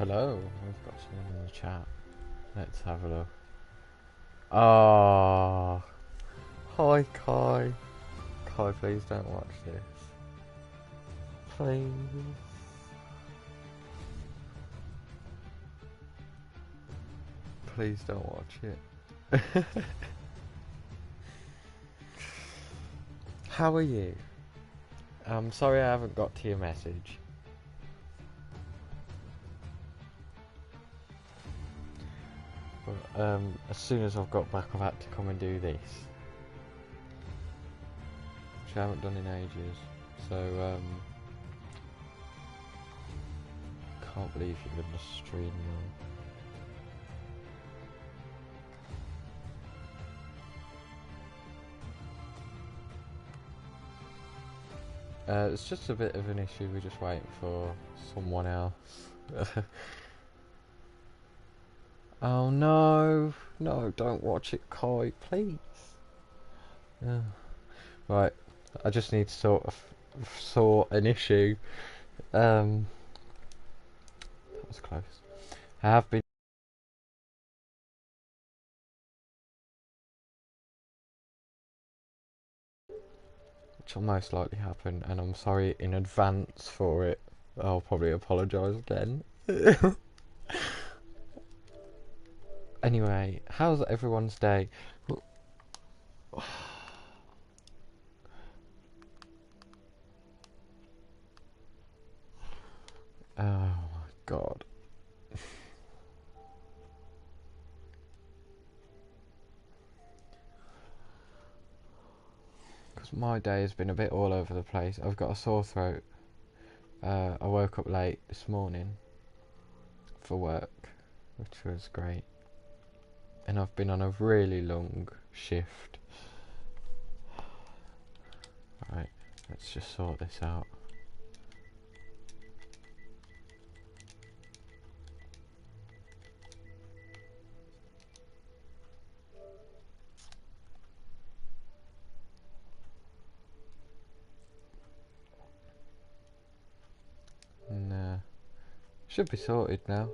Hello, we've got someone in the chat. Let's have a look. Ah, hi Kai. Kai, please don't watch this. Please. Please don't watch it. How are you? I'm sorry I haven't got to your message. But as soon as I've got back, I've had to come and do this, which I haven't done in ages. So can't believe you're gonna stream now. It's just a bit of an issue. We're just waiting for someone else. Oh no, no, don't watch it, Kai, please. Right, I just need to sort an issue. That was close. I have been. Which will most likely happen, and I'm sorry in advance for it. I'll probably apologise again. Anyway, how's everyone's day? Oh my god. Because my day has been a bit all over the place. I've got a sore throat. I woke up late this morning for work, which was great. And I've been on a really long shift. Right, let's just sort this out. Nah, should be sorted now.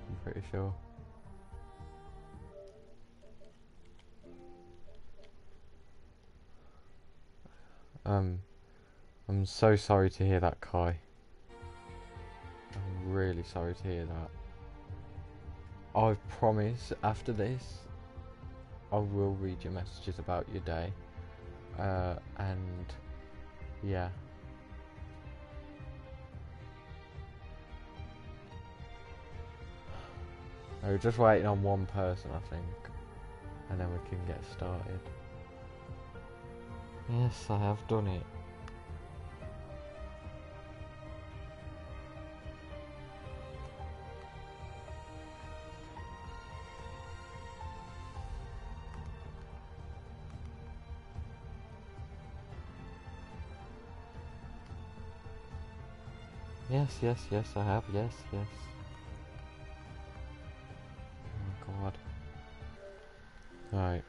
I'm pretty sure. I'm so sorry to hear that, Kai. I'm really sorry to hear that. I promise after this, I will read your messages about your day. And yeah. We're just waiting on one person, I think, and then we can get started. Yes, I have done it. Yes, yes, yes, I have. Yes, yes. Oh god. Right.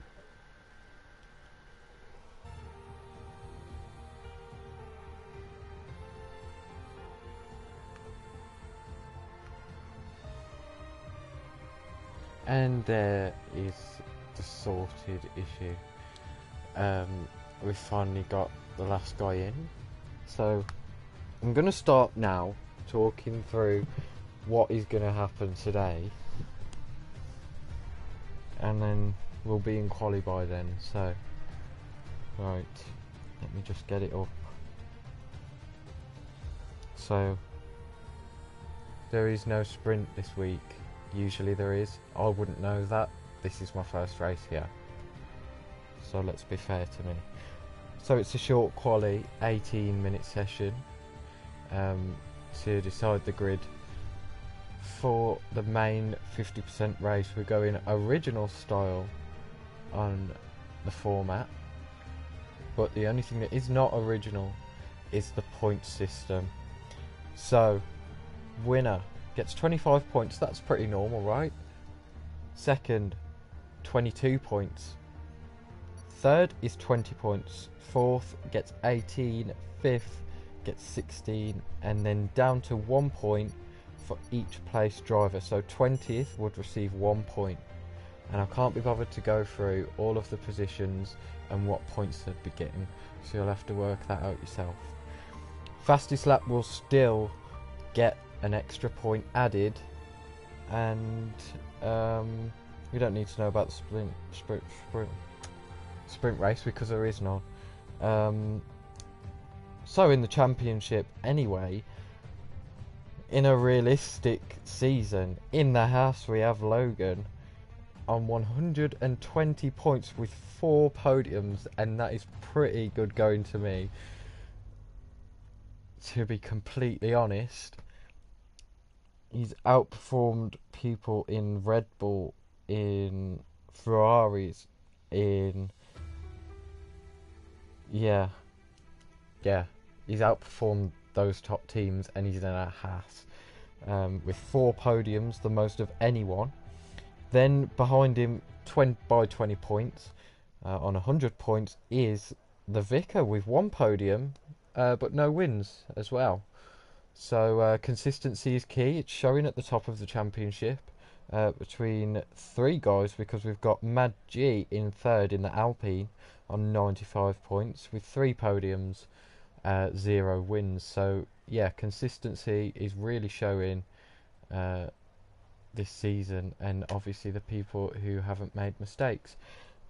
And there is the sorted issue. We finally got the last guy in. So I'm gonna start now talking through what is gonna happen today. And then we'll be in quali by then, so right, let me just get it up. So there is no sprint this week. Usually there is. I wouldn't know that. This is my first race here, so let's be fair to me. So it's a short quali, 18-minute session to decide the grid. For the main 50% race, we're going original style on the format, but the only thing that is not original is the point system. So winner gets 25 points. That's pretty normal, right? Second, 22 points. Third is 20 points. Fourth gets 18. Fifth gets 16, and then down to 1 point for each place driver. So 20th would receive 1 point, and I can't be bothered to go through all of the positions and what points they'd be getting, so you'll have to work that out yourself. Fastest lap will still get an extra point added, and we don't need to know about the sprint race because there is none. So in the championship anyway, in a realistic season, in the house we have Logan on 120 points with 4 podiums, and that is pretty good going to me, to be completely honest. He's outperformed people in Red Bull, in Ferraris, in... Yeah, he's outperformed those top teams, and he's in a Haas with 4 podiums, the most of anyone. Then behind him, by 20 points, on 100 points, is the Vicar with 1 podium, but no wins as well. So consistency is key. It's showing at the top of the championship between 3 guys, because we've got Mad G in 3rd in the Alpine on 95 points with 3 podiums, 0 wins. So yeah, consistency is really showing this season, and obviously the people who haven't made mistakes.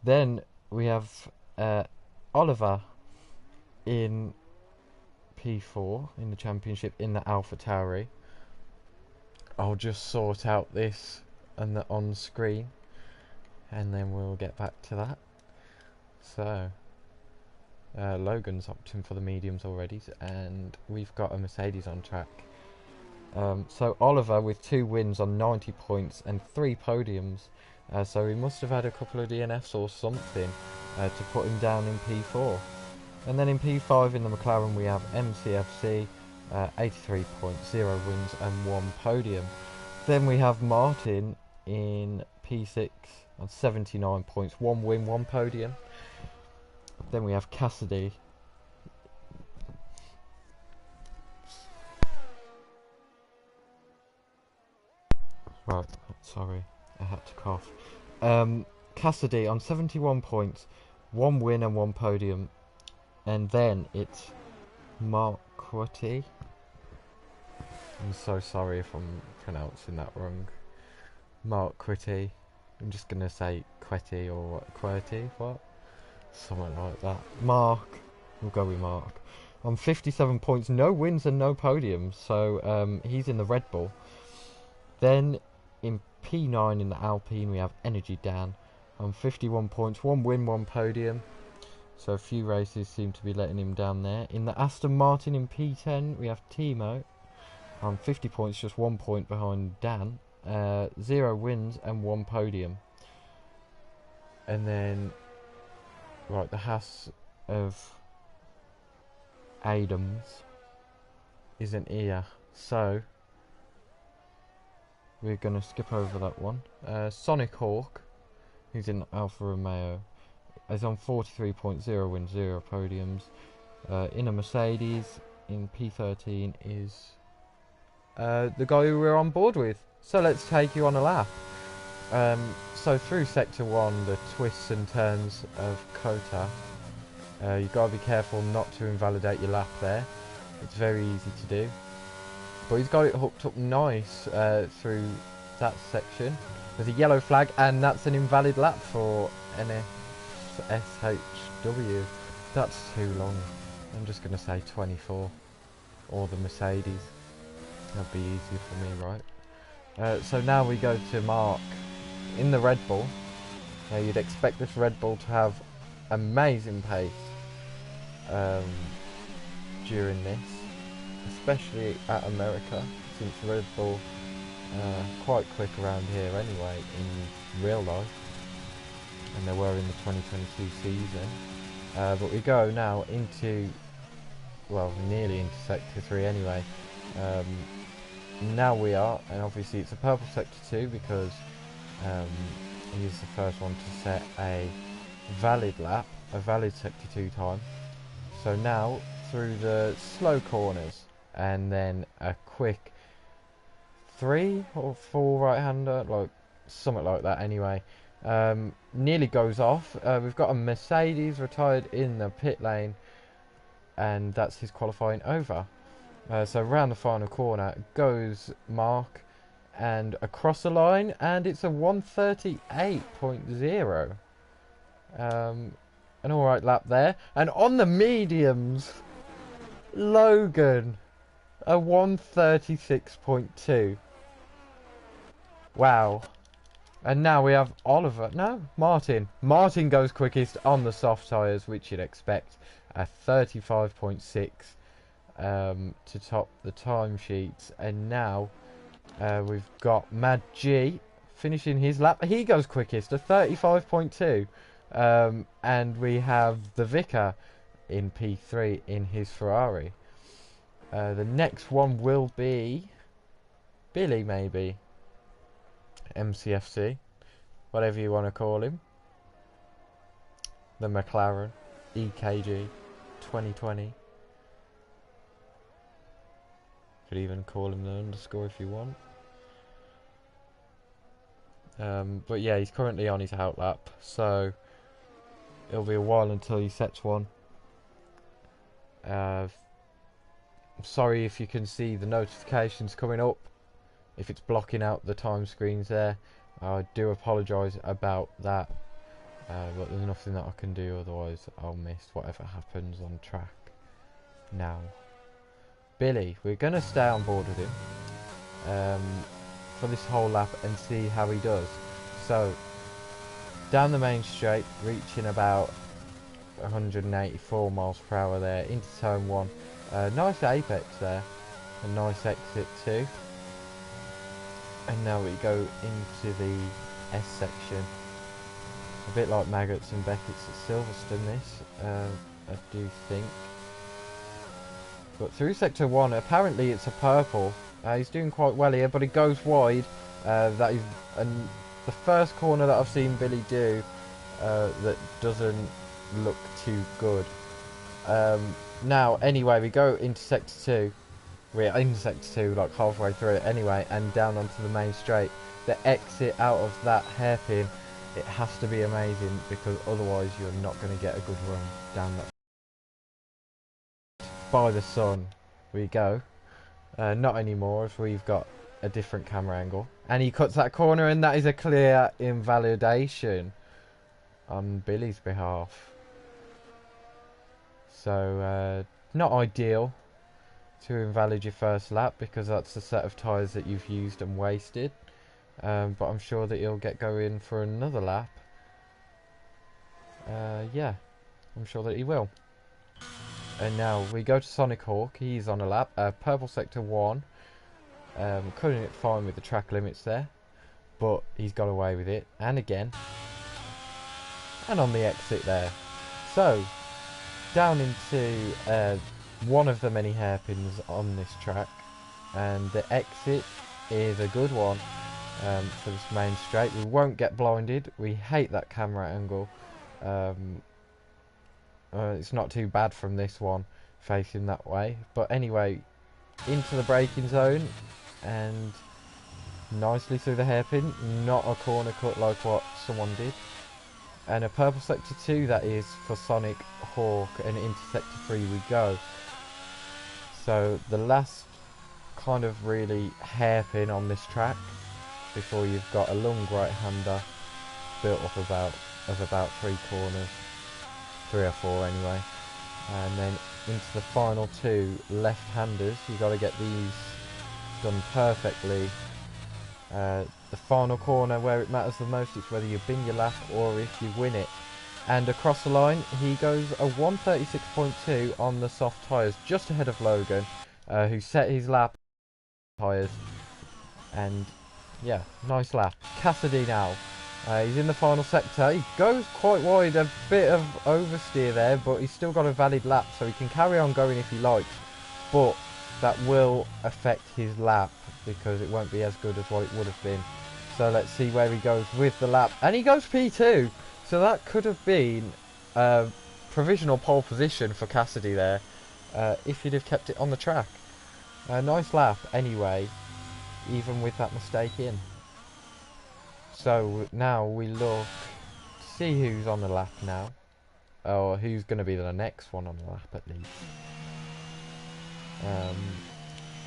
Then we have Oliver in P4 in the championship in the AlphaTauri. I'll just sort out this and the on screen, and then we'll get back to that. So Logan's opting for the mediums already, and we've got a Mercedes on track. So Oliver with 2 wins on 90 points and 3 podiums, so he must have had a couple of DNFs or something to put him down in P4. And then in P5 in the McLaren we have MCFC, 83 points, 0 wins and 1 podium. Then we have Martin in P6 on 79 points, 1 win, 1 podium. Then we have Cassidy. Right, sorry, I had to cough. Cassidy on 71 points, 1 win and 1 podium. And then it's Marquardt. I'm so sorry if I'm pronouncing that wrong. Marquardt. I'm just going to say Quetty or Querty, what? Something like that. Mark. We'll go with Mark. On 57 points, no wins and no podiums. So he's in the Red Bull. Then in P9 in the Alpine we have Energy Dan on 51 points, 1 win, 1 podium. So a few races seem to be letting him down there. In the Aston Martin in P10 we have Timo on 50 points, just 1 point behind Dan. 0 wins and 1 podium. And then, right, the Haas of Adams isn't here, so we're going to skip over that one. Sonic Hawk, who's in Alfa Romeo, is on 43 points, 0 wins, 0 podiums. In a Mercedes in P13 is the guy who we're on board with. So let's take you on a lap. So through Sector 1, the twists and turns of Kota, you've got to be careful not to invalidate your lap there. It's very easy to do. But he's got it hooked up nice through that section. There's a yellow flag, and that's an invalid lap for SHW. That's too long. I'm just going to say 24. Or the Mercedes. That'd be easier for me, right? So now we go to Mark in the Red Bull. You'd expect this Red Bull to have amazing pace during this, especially at America, since Red Bull quite quick around here anyway in real life, and they were in the 2022 season. But we go now into, well, nearly into Sector 3 anyway. Now we are, and obviously it's a purple Sector 2 because he's the first one to set a valid lap, a valid Sector 2 time. So now through the slow corners, and then a quick 3 or 4 right-hander, like something like that anyway. Nearly goes off. We've got a Mercedes retired in the pit lane, and that's his qualifying over. So round the final corner goes Mark, and across the line, and it's a 1:38.0. An alright lap there. And on the mediums, Logan, a 1:36.2. Wow. And now we have Oliver. No, Martin. Martin goes quickest on the soft tyres, which you'd expect. A 35.6 to top the timesheets. And now we've got Mad G finishing his lap. He goes quickest, a 35.2. And we have the Vicar in P3 in his Ferrari. The next one will be Billy, maybe. MCFC, whatever you want to call him. The McLaren EKG 2020. Could even call him the underscore if you want. But yeah, he's currently on his out lap, so it'll be a while until he sets one. I'm sorry if you can see the notifications coming up. If it's blocking out the time screens there, I do apologise about that. But there's nothing that I can do, otherwise I'll miss whatever happens on track. Now, Billy, we're going to stay on board with him for this whole lap and see how he does. So, down the main straight, reaching about 184 miles per hour there, into turn 1. Nice apex there, a nice exit too. And now we go into the S section. A bit like Maggots and Beckett's at Silverstone this, I do think. But through sector 1, apparently it's a purple. He's doing quite well here, but it goes wide. That is the first corner that I've seen Billy do that doesn't look too good. Now, anyway, we go into sector 2. We're in sector 2, like halfway through it anyway, and down onto the main straight. The exit out of that hairpin, it has to be amazing, because otherwise you're not going to get a good run down that. By the sun we go. Not anymore, as we've got a different camera angle. And he cuts that corner, and that is a clear invalidation on Billy's behalf. So, not ideal to invalidate your first lap, because that's the set of tyres that you've used and wasted. But I'm sure that he'll get going for another lap. Yeah, I'm sure that he will. And now we go to Sonic Hawk. He's on a lap. Purple sector 1. Cutting it fine with the track limits there, but he's got away with it. And again. And on the exit there. So, down into one of the many hairpins on this track, and the exit is a good one for this main straight. We won't get blinded. We hate that camera angle. It's not too bad from this one facing that way, but anyway, into the braking zone and nicely through the hairpin. Not a corner cut like what someone did. And a purple sector 2 that is for Sonic Hawk, and into sector 3 we go. So the last kind of really hairpin on this track before you've got a long right-hander built up about 3 corners, 3 or 4 anyway, and then into the final 2 left-handers. You've got to get these done perfectly. The final corner where it matters the most is whether you bin your lap or if you win it. And across the line he goes a 1:36.2 on the soft tyres, just ahead of Logan, who set his lap tyres. And yeah, nice lap. Cassidy now, he's in the final sector. He goes quite wide, a bit of oversteer there, but he's still got a valid lap, so he can carry on going if he likes, but that will affect his lap because it won't be as good as what it would have been. So let's see where he goes with the lap, and he goes P2. So that could have been a provisional pole position for Cassidy there. if you'd have kept it on the track. Nice lap anyway, even with that mistake in. So now we look to see who's on the lap now, or who's going to be the next one on the lap at least.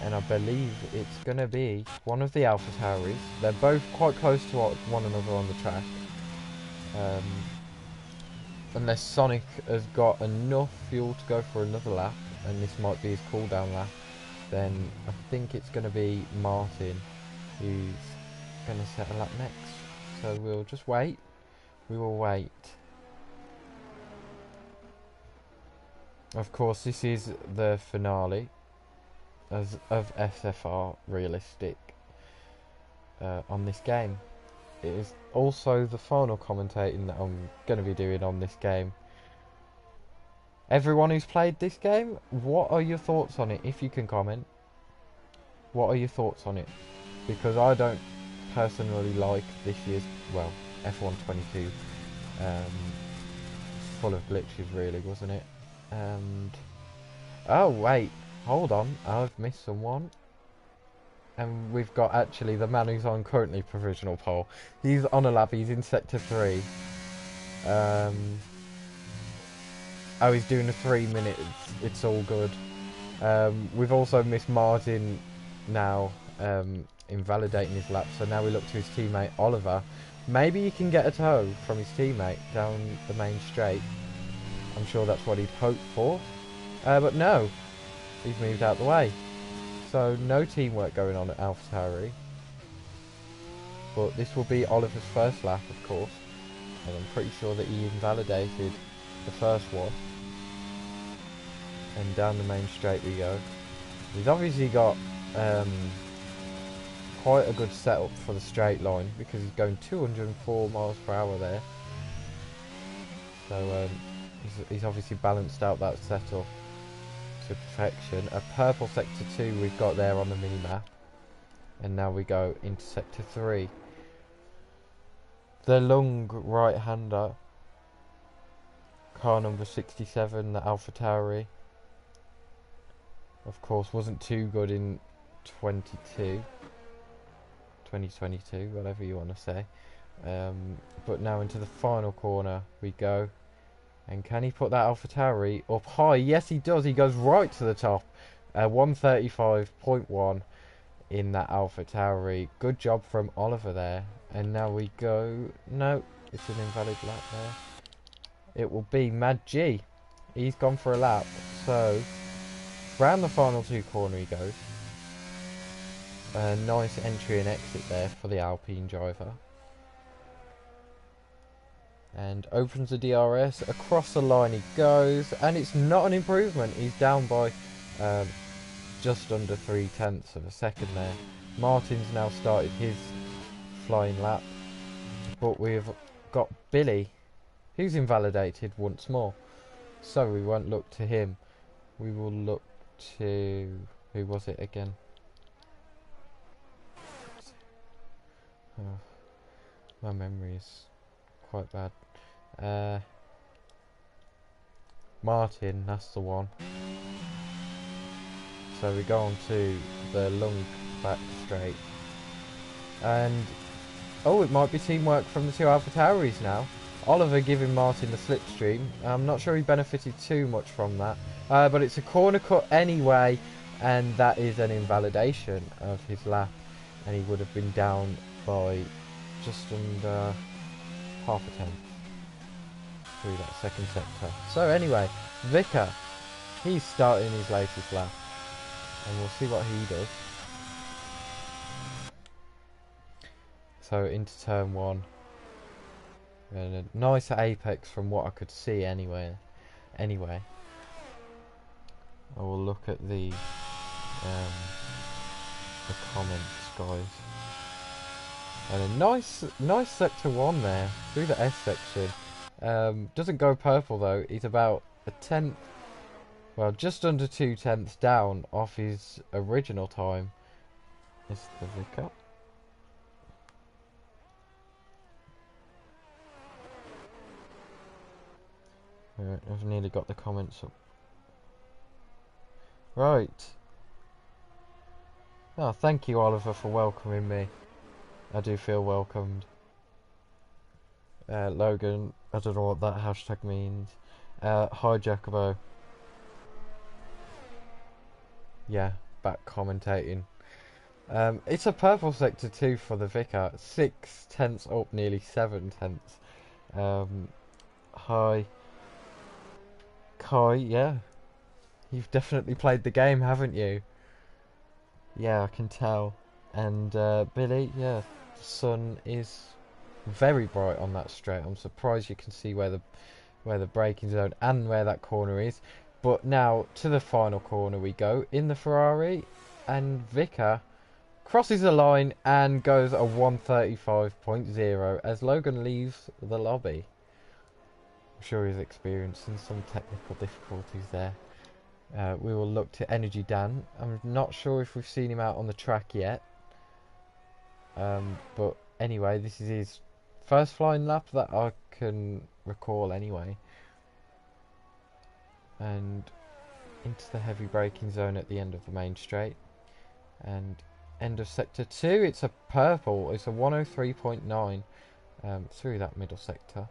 And I believe it's going to be one of the AlphaTauris. They're both quite close to one another on the track. Unless Sonic has got enough fuel to go for another lap, and this might be his cooldown lap, then I think it's going to be Martin who's going to set a lap next. So we'll just wait. We will wait. Of course, this is the finale of SFR Realistic on this game. It is also the final commentating that I'm going to be doing on this game. Everyone who's played this game, what are your thoughts on it? If you can comment, what are your thoughts on it? Because I don't personally like this year's, well, F122. Full of glitches really, wasn't it? And oh wait, hold on, I've missed someone. And we've got actually the man who's on currently provisional pole. He's on a lap, he's in sector 3. Oh, he's doing a 3 minutes, it's all good. We've also missed Martin now, invalidating his lap, so now we look to his teammate Oliver. Maybe he can get a tow from his teammate down the main straight. I'm sure that's what he'd hoped for. But no, he's moved out the way. So no teamwork going on at AlphaTauri. But this will be Oliver's first lap, of course. And I'm pretty sure that he invalidated the first one. And down the main straight we go. He's obviously got quite a good setup for the straight line, because he's going 204 miles per hour there. So he's obviously balanced out that setup to perfection. A purple sector 2 we've got there on the mini map, and now we go into sector 3. The Lung right hander, car number 67, the AlphaTauri, of course wasn't too good in 2022, whatever you want to say. But now into the final corner we go. And can he put that AlphaTauri up high? Yes, he does. He goes right to the top. 135.1 in that AlphaTauri. Good job from Oliver there. And now we go... No, it's an invalid lap there. It will be Mad G. He's gone for a lap. So, round the final 2 corner he goes. A nice entry and exit there for the Alpine driver. And opens the DRS, across the line he goes, and it's not an improvement. He's down by just under 0.3 of a second there. Martin's now started his flying lap, but we've got Billy, who's invalidated once more. So we won't look to him. We will look to... who was it again? Oh, my memory is quite bad. Martin, that's the one. So we go on to the Lung back straight. And oh, it might be teamwork from the 2 AlphaTauris now. Oliver giving Martin the slipstream. I'm not sure he benefited too much from that. But it's a corner cut anyway, and that is an invalidation of his lap. And he would have been down by just under half a tenth through that second sector. So anyway, Vicar, he's starting his latest lap, and we'll see what he does. So into turn 1, and a nice apex from what I could see anyway. I will look at the comments, guys. And a nice sector 1 there through the S section. Doesn't go purple though. He's about a tenth, well, just under 0.2 down off his original time. It's the Vicar. Right, I've nearly got the comments up. Right. Oh, thank you, Oliver, for welcoming me. I do feel welcomed. Logan, I don't know what that hashtag means. Hi, Jacobo. Yeah, back commentating. It's a purple sector too for the Vicar. 6 tenths up, nearly 7 tenths. Hi. Kai, yeah. You've definitely played the game, haven't you? Yeah, I can tell. And Billy, yeah, the sun is very bright on that straight. I'm surprised you can see where the braking zone and where that corner is. But now to the final corner we go in the Ferrari, and Vicar crosses the line and goes a 135.0 as Logan leaves the lobby. I'm sure he's experiencing some technical difficulties there. We will look to Energy Dan. I'm not sure if we've seen him out on the track yet. But anyway, this is his first flying lap that I can recall anyway. And into the heavy braking zone at the end of the main straight. And end of sector 2, it's a purple. It's a 103.9 through that middle sector.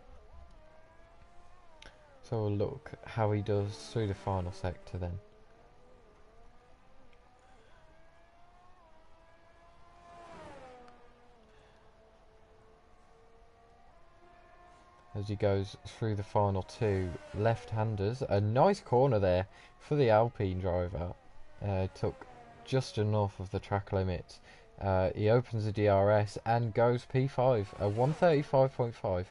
So we'll look how he does through the final sector then. As he goes through the final 2 left-handers. A nice corner there for the Alpine driver. Took just enough of the track limit. He opens the DRS and goes P5. A 135.5.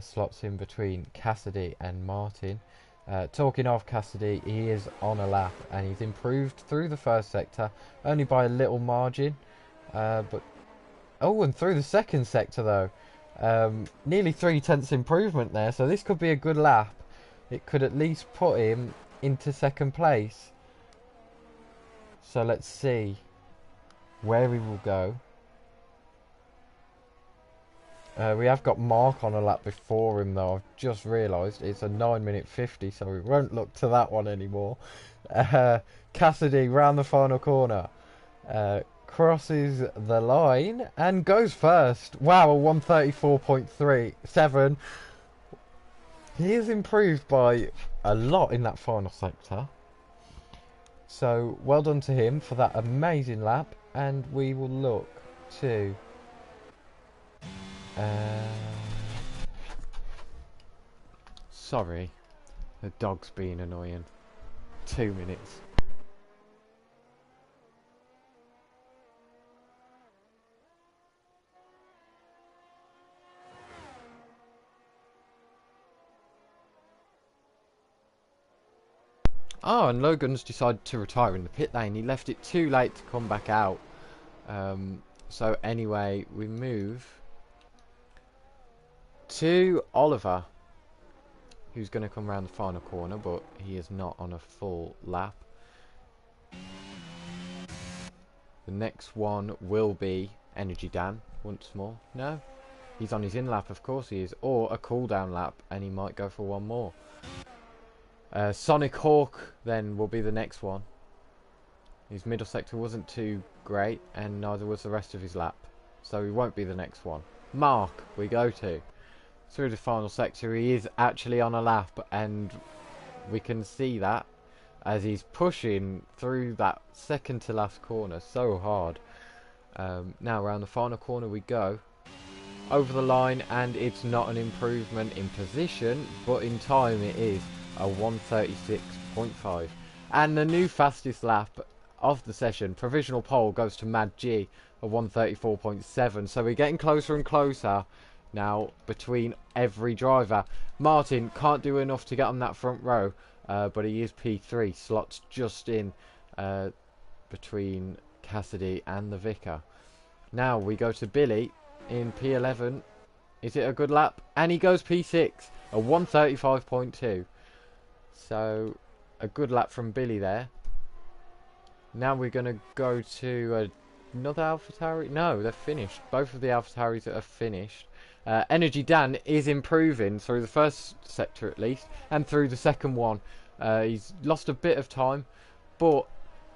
Slots in between Cassidy and Martin. Talking of Cassidy, he is on a lap and he's improved through the first sector, only by a little margin. And through the second sector though, nearly 3 tenths improvement there. So this could be a good lap. It could at least put him into second place. So let's see where he will go. We have got Mark on a lap before him though. I've just realised it's a 9:50, so we won't look to that one anymore. Cassidy round the final corner, crosses the line and goes first. Wow, a 134.37. He is improved by a lot in that final sector. So well done to him for that amazing lap, and we will look to sorry, the dog's being annoying. 2 minutes. Oh, and Logan's decided to retire in the pit lane. He left it too late to come back out. So anyway, we move to Oliver, who's going to come around the final corner, but he is not on a full lap. The next one will be Energy Dan once more. No, he's on his in lap, of course he is, or a cool down lap, and he might go for one more. Sonic Hawk then will be the next one. His middle sector wasn't too great, and neither was the rest of his lap, so he won't be the next one. Mark we go to. Through the final sector, he is actually on a lap, and we can see that as he's pushing through that second to last corner so hard. Now around the final corner we go. Over the line, and it's not an improvement in position, but in time it is a 136.5. And the new fastest lap of the session, provisional pole, goes to Mad G, a 134.7. So we're getting closer and closer now between every driver. Martin can't do enough to get on that front row, but he is P3, slots just in between Cassidy and the Vicar. Now we go to Billy in P11. Is it a good lap? And he goes P6, a 135.2. So a good lap from Billy there. Now we're going to go to another AlphaTauri. No, they're finished. Both of the AlphaTauris are finished. Energy Dan is improving through the first sector at least, and through the second one. He's lost a bit of time, but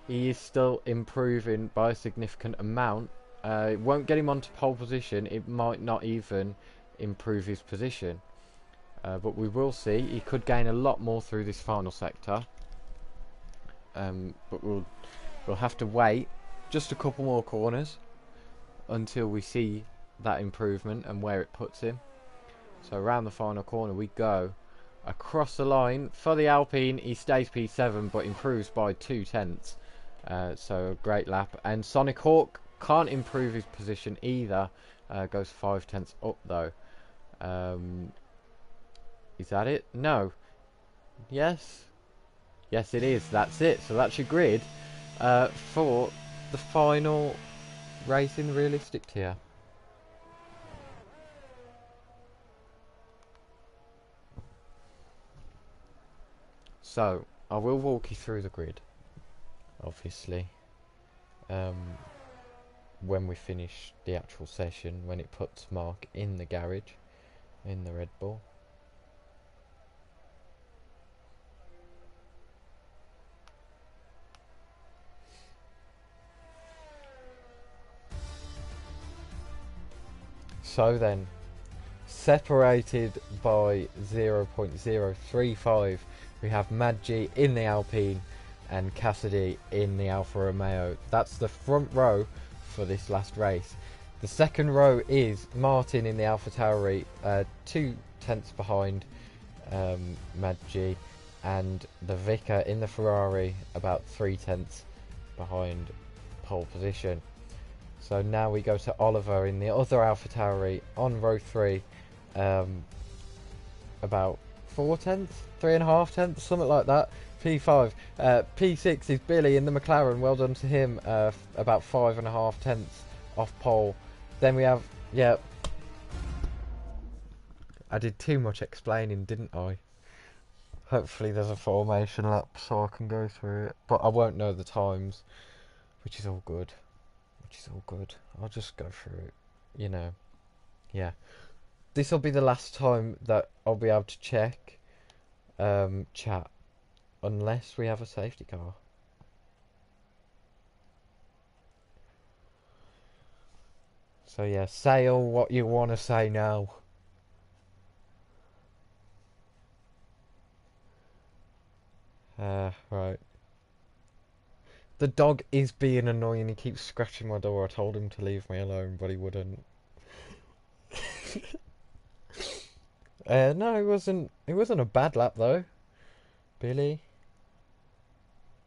he is still improving by a significant amount. It won't get him onto pole position. It might not even improve his position. But we will see. He could gain a lot more through this final sector. But we'll have to wait just a couple more corners until we see that improvement and where it puts him. So around the final corner we go. Across the line for the Alpine, he stays P7 but improves by 2/10. So a great lap. And Sonic Hawk can't improve his position either. Goes 5/10 up though. Is that it? No. Yes. Yes, it is. That's it. So that's your grid for the final race in the realistic tier. So I will walk you through the grid, obviously, when we finish the actual session, when it puts Mark in the garage, in the Red Bull. So then, separated by 0.035, we have Mad G in the Alpine and Cassidy in the Alfa Romeo. That's the front row for this last race. The second row is Martin in the AlphaTauri, 2/10 behind Mad G, and the Vicar in the Ferrari about 3/10 behind pole position. So now we go to Oliver in the other AlphaTauri on row 3, about 4/10, 3.5/10, something like that. P5. P6 is Billy in the McLaren. Well done to him. About 5.5/10 off pole. Then we have, yeah. I did too much explaining, didn't I? Hopefully there's a formation lap so I can go through it. But I won't know the times, which is all good. I'll just go through it, you know. Yeah. This will be the last time that I'll be able to check chat, unless we have a safety car. So yeah, say all what you want to say now. Right. The dog is being annoying. He keeps scratching my door. I told him to leave me alone, but he wouldn't. No, it wasn't a bad lap though, Billy.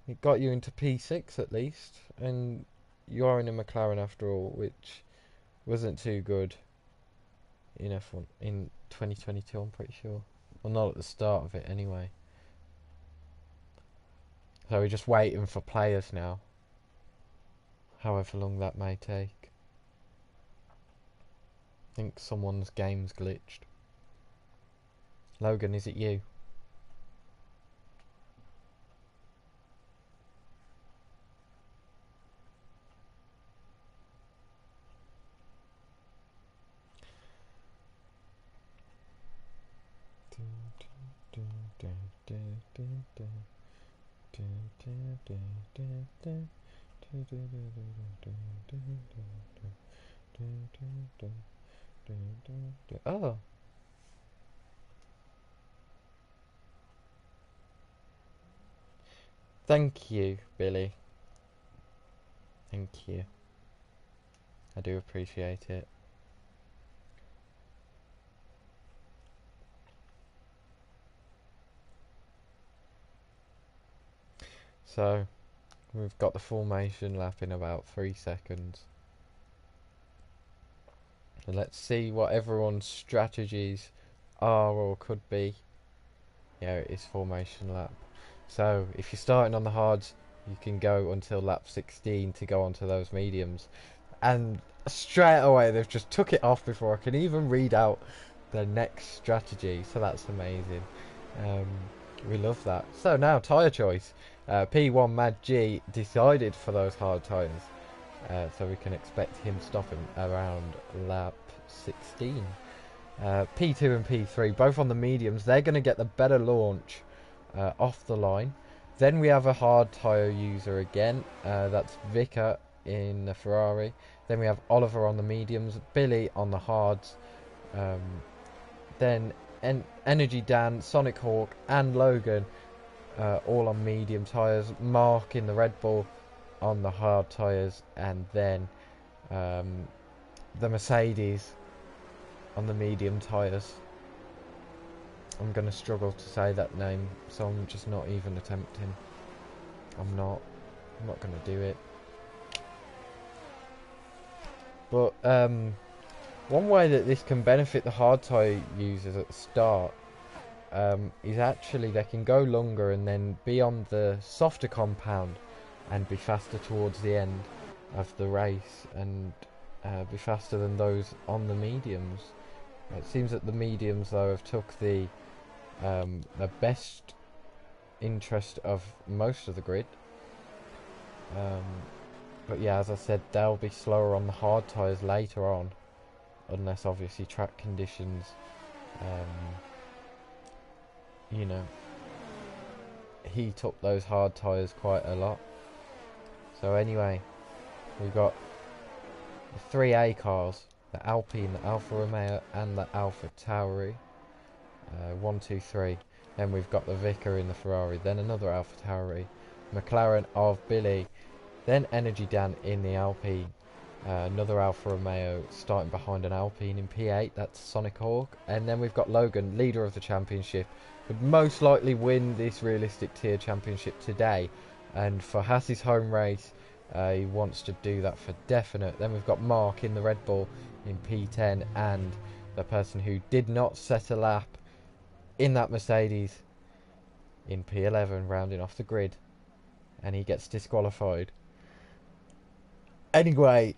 It got you into P6 at least, and you are in a McLaren after all, which wasn't too good in F1 in 2022. I'm pretty sure. Well, not at the start of it anyway. So we're just waiting for players now, however long that may take. I think someone's game's glitched. Logan, is it you? Oh. Thank you, Billy. Thank you. I do appreciate it. So, we've got the formation lap in about 3 seconds. So let's see what everyone's strategies are or could be. Yeah, it is formation lap. So, if you're starting on the hards, you can go until lap 16 to go onto those mediums. And straight away, they've just took it off before I can even read out their next strategy. So that's amazing. We love that. So now, tyre choice. P1 Mad G decided for those hard tyres. So we can expect him stopping around lap 16. P2 and P3, both on the mediums. They're going to get the better launch off the line. Then we have a hard tyre user again. That's Vicker in the Ferrari. Then we have Oliver on the mediums, Billy on the hards. Then Energy Dan, Sonic Hawk, and Logan all on medium tyres. Mark in the Red Bull on the hard tyres, and then the Mercedes on the medium tyres. I'm going to struggle to say that name, so I'm just not even attempting. I'm not going to do it. But one way that this can benefit the hard tyre users at the start is actually they can go longer and then be on the softer compound and be faster towards the end of the race, and be faster than those on the mediums. It seems that the mediums though have took the best interest of most of the grid. But yeah, as I said, they'll be slower on the hard tyres later on, unless obviously track conditions, you know, heat up those hard tyres quite a lot. So anyway, we've got the 3A cars, the Alpine, the Alfa Romeo and the Alfa Tauri. 1, 2, 3. Then we've got the Vicker in the Ferrari, then another Alfa Tauri, McLaren of Billy, then Energy Dan in the Alpine, another Alfa Romeo starting behind an Alpine in P8, that's Sonic Hawk, and then we've got Logan, leader of the championship, would most likely win this realistic tier championship today, and for Haas's home race, he wants to do that for definite. Then we've got Mark in the Red Bull in P10, and the person who did not set a lap in that Mercedes in P11, rounding off the grid, and he gets disqualified. Anyway,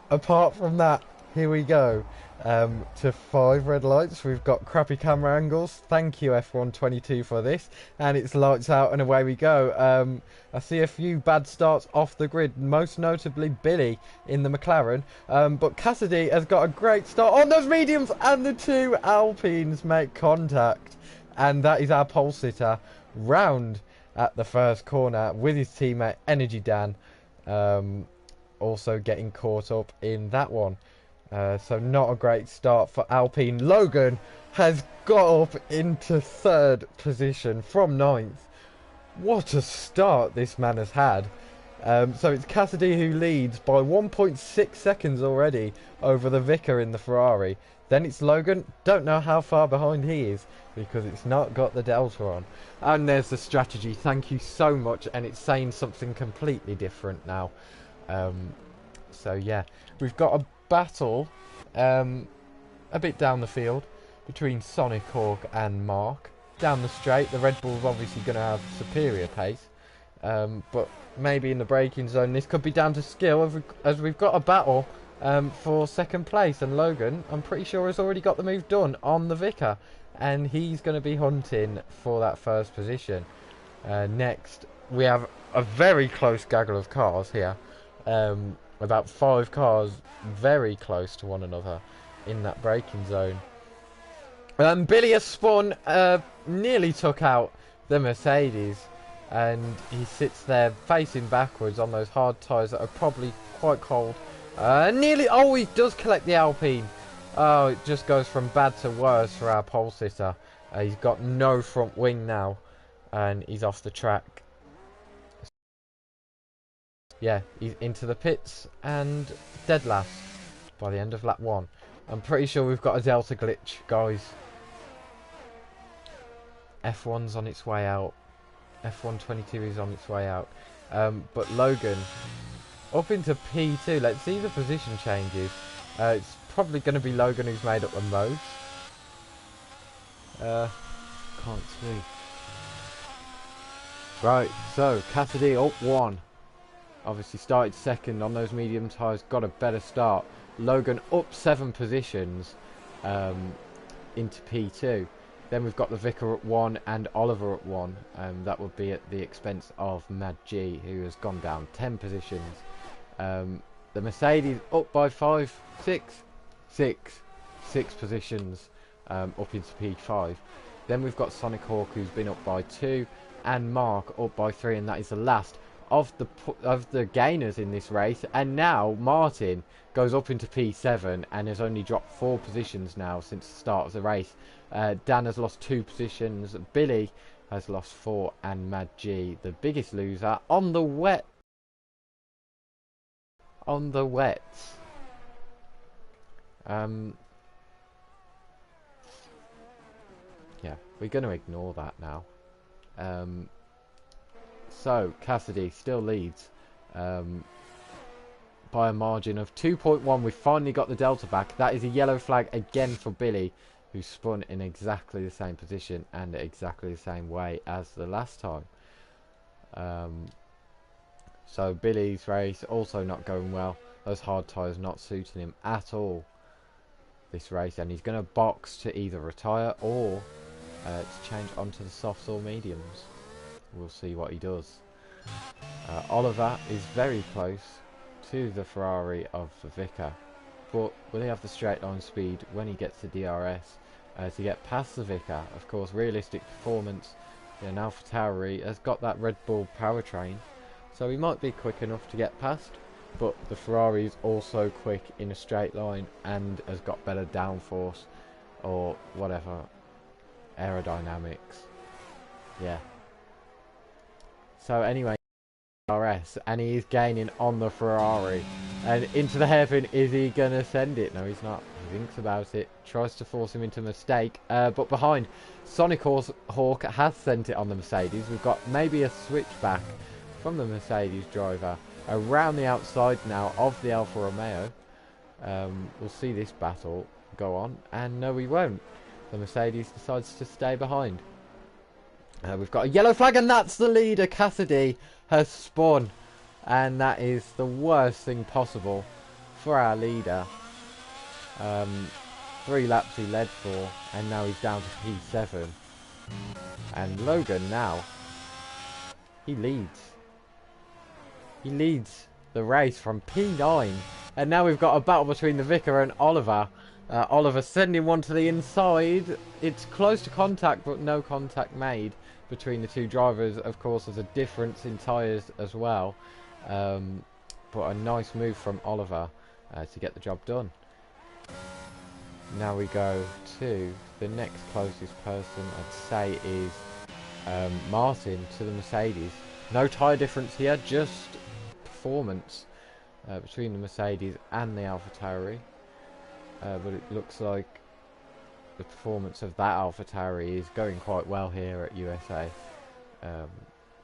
apart from that, here we go to 5 red lights. We've got crappy camera angles. Thank you F122 for this, and it's lights out and away we go. I see a few bad starts off the grid, most notably Billy in the McLaren, but Cassidy has got a great start on those mediums, and the 2 Alpines make contact, and that is our pole sitter round at the first corner with his teammate Energy Dan also getting caught up in that one. So not a great start for Alpine. Logan has got up into 3rd position from 9th. What a start this man has had. So it's Cassidy who leads by 1.6 seconds already over the Vicker in the Ferrari. Then it's Logan. Don't know how far behind he is because it's not got the Delta on. And there's the strategy. Thank you so much. And it's saying something completely different now. So yeah, we've got a battle a bit down the field between Sonic Hawk and Mark. Down the straight, the Red Bull's obviously going to have superior pace, but maybe in the braking zone this could be down to skill, as we've got a battle for 2nd place, and Logan, I'm pretty sure, has already got the move done on the Vicker, and he's going to be hunting for that 1st position. Next, we have a very close gaggle of cars here. About 5 cars very close to one another in that braking zone. Billy has spun, nearly took out the Mercedes, and he sits there facing backwards on those hard tyres that are probably quite cold. Oh, he does collect the Alpine. Oh, it just goes from bad to worse for our pole sitter. He's got no front wing now, and he's off the track. Yeah, he's into the pits and dead last by the end of lap 1. I'm pretty sure we've got a Delta glitch, guys. F1's on its way out. F122 is on its way out. But Logan up into P2. Let's see the position changes. It's probably going to be Logan who's made up the most. Can't see. Right, so Cassidy up 1. Obviously started 2nd on those medium tyres, got a better start. Logan up 7 positions into P2. Then we've got the Vicker at 1 and Oliver at 1. That would be at the expense of Mad G, who has gone down 10 positions. The Mercedes up by 6 positions up into P5. Then we've got Sonic Hawk, who's been up by 2. and Mark up by 3, and that is the last of the gainers in this race. And now Martin goes up into P7 and has only dropped 4 positions now since the start of the race. Dan has lost 2 positions, Billy has lost 4, and Mad G, the biggest loser, on the wet. On the wets. Yeah, we're going to ignore that now. So Cassidy still leads by a margin of 2.1. We finally got the delta back. That is a yellow flag again for Billy, who spun in exactly the same position and exactly the same way as the last time. So Billy's race also not going well. Those hard tyres not suiting him at all this race, and he's going to box to either retire or to change onto the softs or mediums. We'll see what he does. Oliver is very close to the Ferrari of the Vicar, but will he have the straight line speed when he gets to DRS to get past the Vicar? Of course, realistic performance in AlphaTauri has got that Red Bull powertrain, so he might be quick enough to get past, but the Ferrari is also quick in a straight line and has got better downforce or whatever, aerodynamics. Yeah. So anyway, RS, and he is gaining on the Ferrari and into the hairpin. Is he gonna send it? No, he's not. He thinks about it, tries to force him into a mistake, but behind, Sonic Hawk has sent it on the Mercedes. We've got maybe a switchback from the Mercedes driver around the outside now of the Alfa Romeo. We'll see this battle go on, and no, we won't. The Mercedes decides to stay behind. We've got a yellow flag, and that's the leader. Cassidy has spun, and that is the worst thing possible for our leader. 3 laps he led for, and now he's down to P7. And Logan now, he leads. He leads the race from P9, and now we've got a battle between the Vicar and Oliver. Oliver sending one to the inside. It's close to contact, but no contact made between the two drivers. Of course, there's a difference in tyres as well, but a nice move from Oliver to get the job done. Now we go to the next closest person, I'd say, is Martin to the Mercedes. No tyre difference here, just performance between the Mercedes and the AlphaTauri. But it looks like the performance of that AlphaTauri is going quite well here at USA.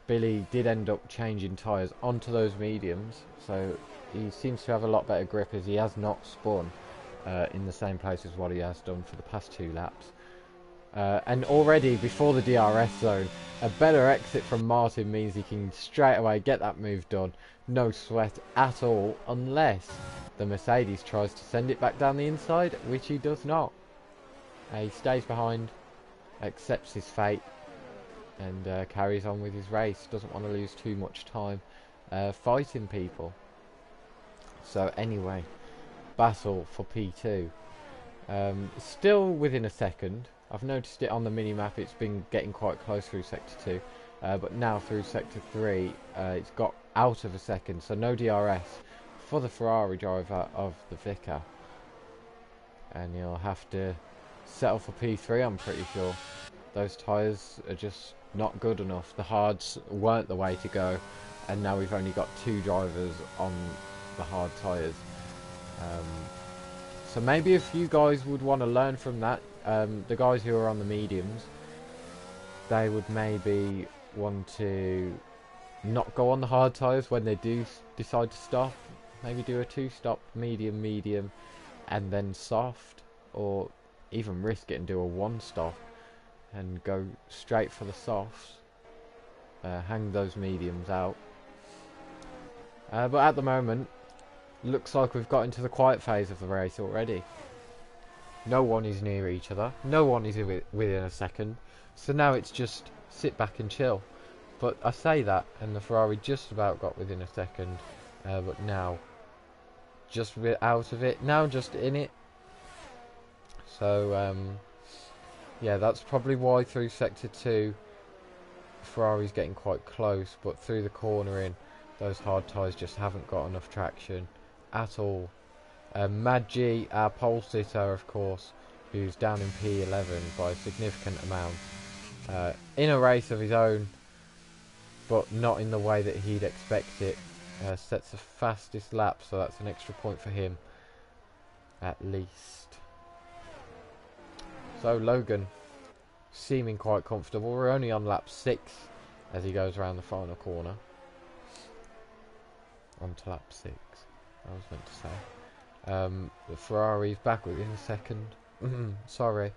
Billy did end up changing tyres onto those mediums, so he seems to have a lot better grip, as he has not spun in the same place as what he has done for the past 2 laps. And already before the DRS zone, a better exit from Martin means he can straight away get that move done. No sweat at all, unless the Mercedes tries to send it back down the inside, which he does not. He stays behind, accepts his fate, and carries on with his race. Doesn't want to lose too much time fighting people. So anyway, battle for P2. Still within a second. I've noticed it on the mini-map, it's been getting quite close through Sector 2. But now through Sector 3, it's got out of a second. So no DRS for the Ferrari driver of the Vicar. And he'll have to settle for P3, I'm pretty sure. Those tyres are just not good enough. The hards weren't the way to go. And now we've only got 2 drivers on the hard tyres. So maybe a few guys would want to learn from that. The guys who are on the mediums, they would maybe want to not go on the hard tyres when they do decide to stop. Maybe do a 2-stop, medium, medium, and then soft, or even risk it and do a 1-stop and go straight for the softs. Hang those mediums out. But at the moment, looks like we've got into the quiet phase of the race already. No one is near each other. No one is within a second. So now it's just sit back and chill. But I say that, and the Ferrari just about got within a second. But now, just a bit out of it. Now just in it. So, yeah, that's probably why through Sector 2, Ferrari's getting quite close, but through the cornering, those hard tyres just haven't got enough traction at all. Mad G, our pole sitter, of course, who's down in P11 by a significant amount, in a race of his own, but not in the way that he'd expect it. Sets the fastest lap, so that's an extra point for him, at least. So Logan, seeming quite comfortable. We're only on lap 6 as he goes around the final corner. On to lap 6, I was meant to say. The Ferrari's back within a second. Sorry.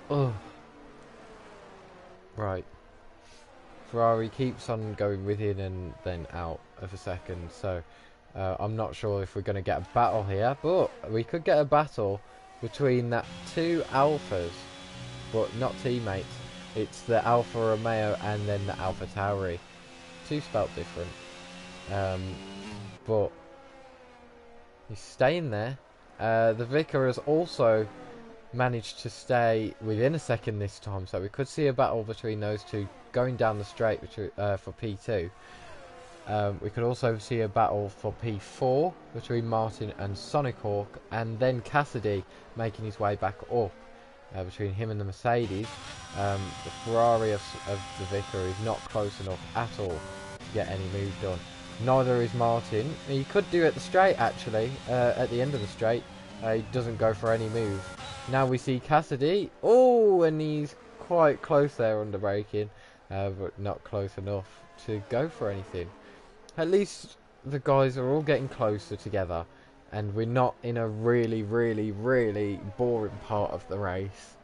Oh. Right. Ferrari keeps on going within and then out of a second, so I'm not sure if we're going to get a battle here, but we could get a battle between that 2 Alphas, but not teammates. It's the Alfa Romeo and then the Alfa Tauri. 2 spelt different. But he's staying there. The Vicar has also managed to stay within a second this time, so we could see a battle between those two going down the straight for P2. We could also see a battle for P4 between Martin and Sonic Hawk, and then Cassidy making his way back up between him and the Mercedes. The Ferrari of the Vicar is not close enough at all to get any move done. Neither is Martin. He could do at the straight, actually, at the end of the straight. He doesn't go for any move. Now we see Cassidy. Oh, and he's quite close there under braking, but not close enough to go for anything. At least the guys are all getting closer together, and we're not in a really, really, really boring part of the race.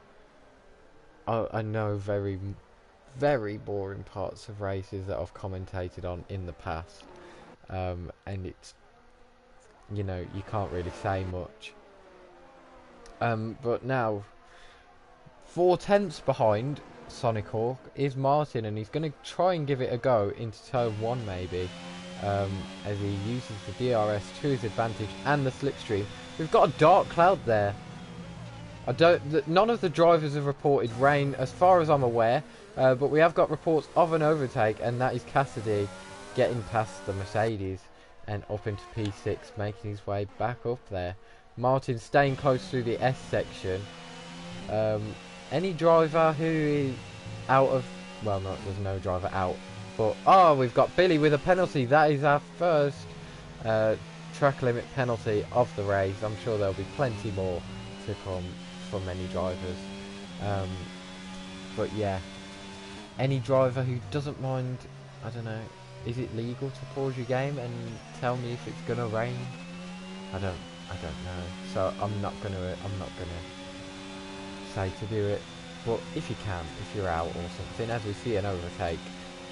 I know very, very boring parts of races that I've commentated on in the past, and it's, you know, you can't really say much. But now, 4/10 behind Sonic Hawk is Martin, and he's going to try and give it a go into turn 1 maybe, as he uses the DRS to his advantage and the slipstream. We've got a dark cloud there. None of the drivers have reported rain as far as I'm aware, but we have got reports of an overtake, and that is Cassidy getting past the Mercedes and up into P6, making his way back up there. Martin staying close through the S section. Any driver who is out of... Well, no, there's no driver out. But, oh, we've got Billy with a penalty. That is our first track limit penalty of the race. I'm sure there'll be plenty more to come from many drivers. But, yeah. Any driver who doesn't mind, I don't know, is it legal to pause your game and tell me if it's going to rain? I don't know, so I'm not gonna say to do it, but if you can, if you're out or something, as we see an overtake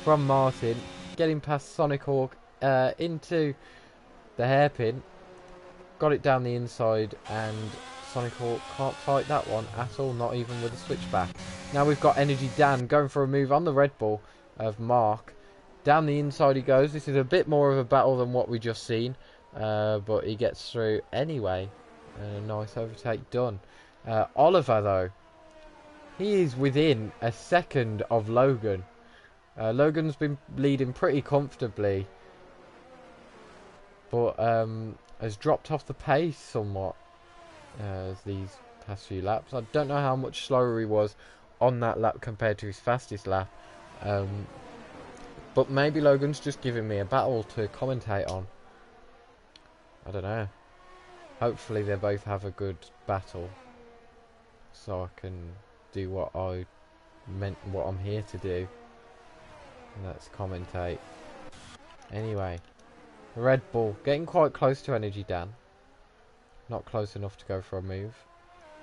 from Martin, getting past Sonic Hawk into the hairpin, got it down the inside, and Sonic Hawk can't fight that one at all, not even with a switchback. Now we've got Energy Dan going for a move on the Red Bull of Mark. Down the inside he goes. This is a bit more of a battle than what we just seen. But he gets through anyway. A nice overtake done. Oliver, though, he is within a second of Logan. Logan's been leading pretty comfortably, but has dropped off the pace somewhat these past few laps. I don't know how much slower he was on that lap compared to his fastest lap. But maybe Logan's just giving me a battle to commentate on. I don't know. Hopefully they both have a good battle, so I can do what I'm here to do. And that's commentate. Anyway, Red Bull getting quite close to Energy Dan. Not close enough to go for a move.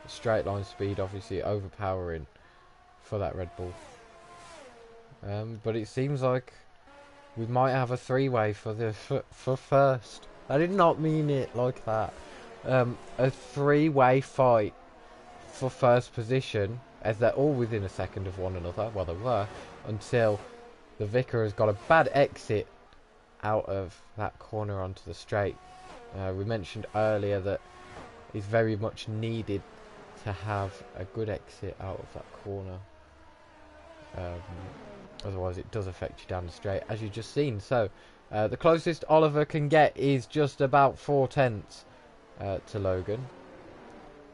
Straight line speed obviously overpowering for that Red Bull. But it seems like we might have a 3-way for first. I did not mean it like that. A 3-way fight for first position, as they're all within a second of one another. Well, they were, until the Vicar has got a bad exit out of that corner onto the straight. We mentioned earlier that he's very much needed to have a good exit out of that corner. Otherwise it does affect you down the straight, as you've just seen. So the closest Oliver can get is just about 4/10 to Logan.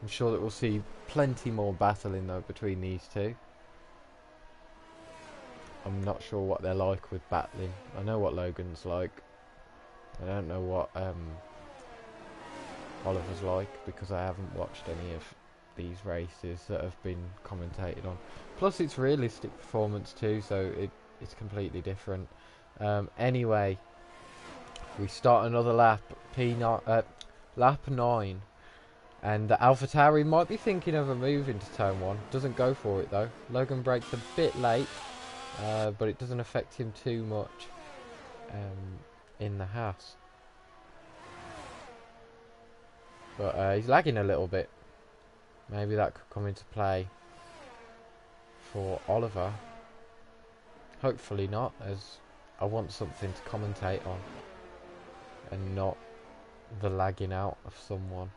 I'm sure that we'll see plenty more battling though between these two. I'm not sure what they're like with battling. I know what Logan's like. I don't know what Oliver's like, because I haven't watched any of these races that have been commentated on. Plus it's realistic performance too, so it's completely different. Anyway, we start another lap, lap 9, and the AlphaTauri might be thinking of a move into turn 1. Doesn't go for it though. Logan brakes a bit late, but it doesn't affect him too much in the Haas. But he's lagging a little bit. Maybe that could come into play for Oliver. Hopefully not, as I want something to commentate on and not the lagging out of someone.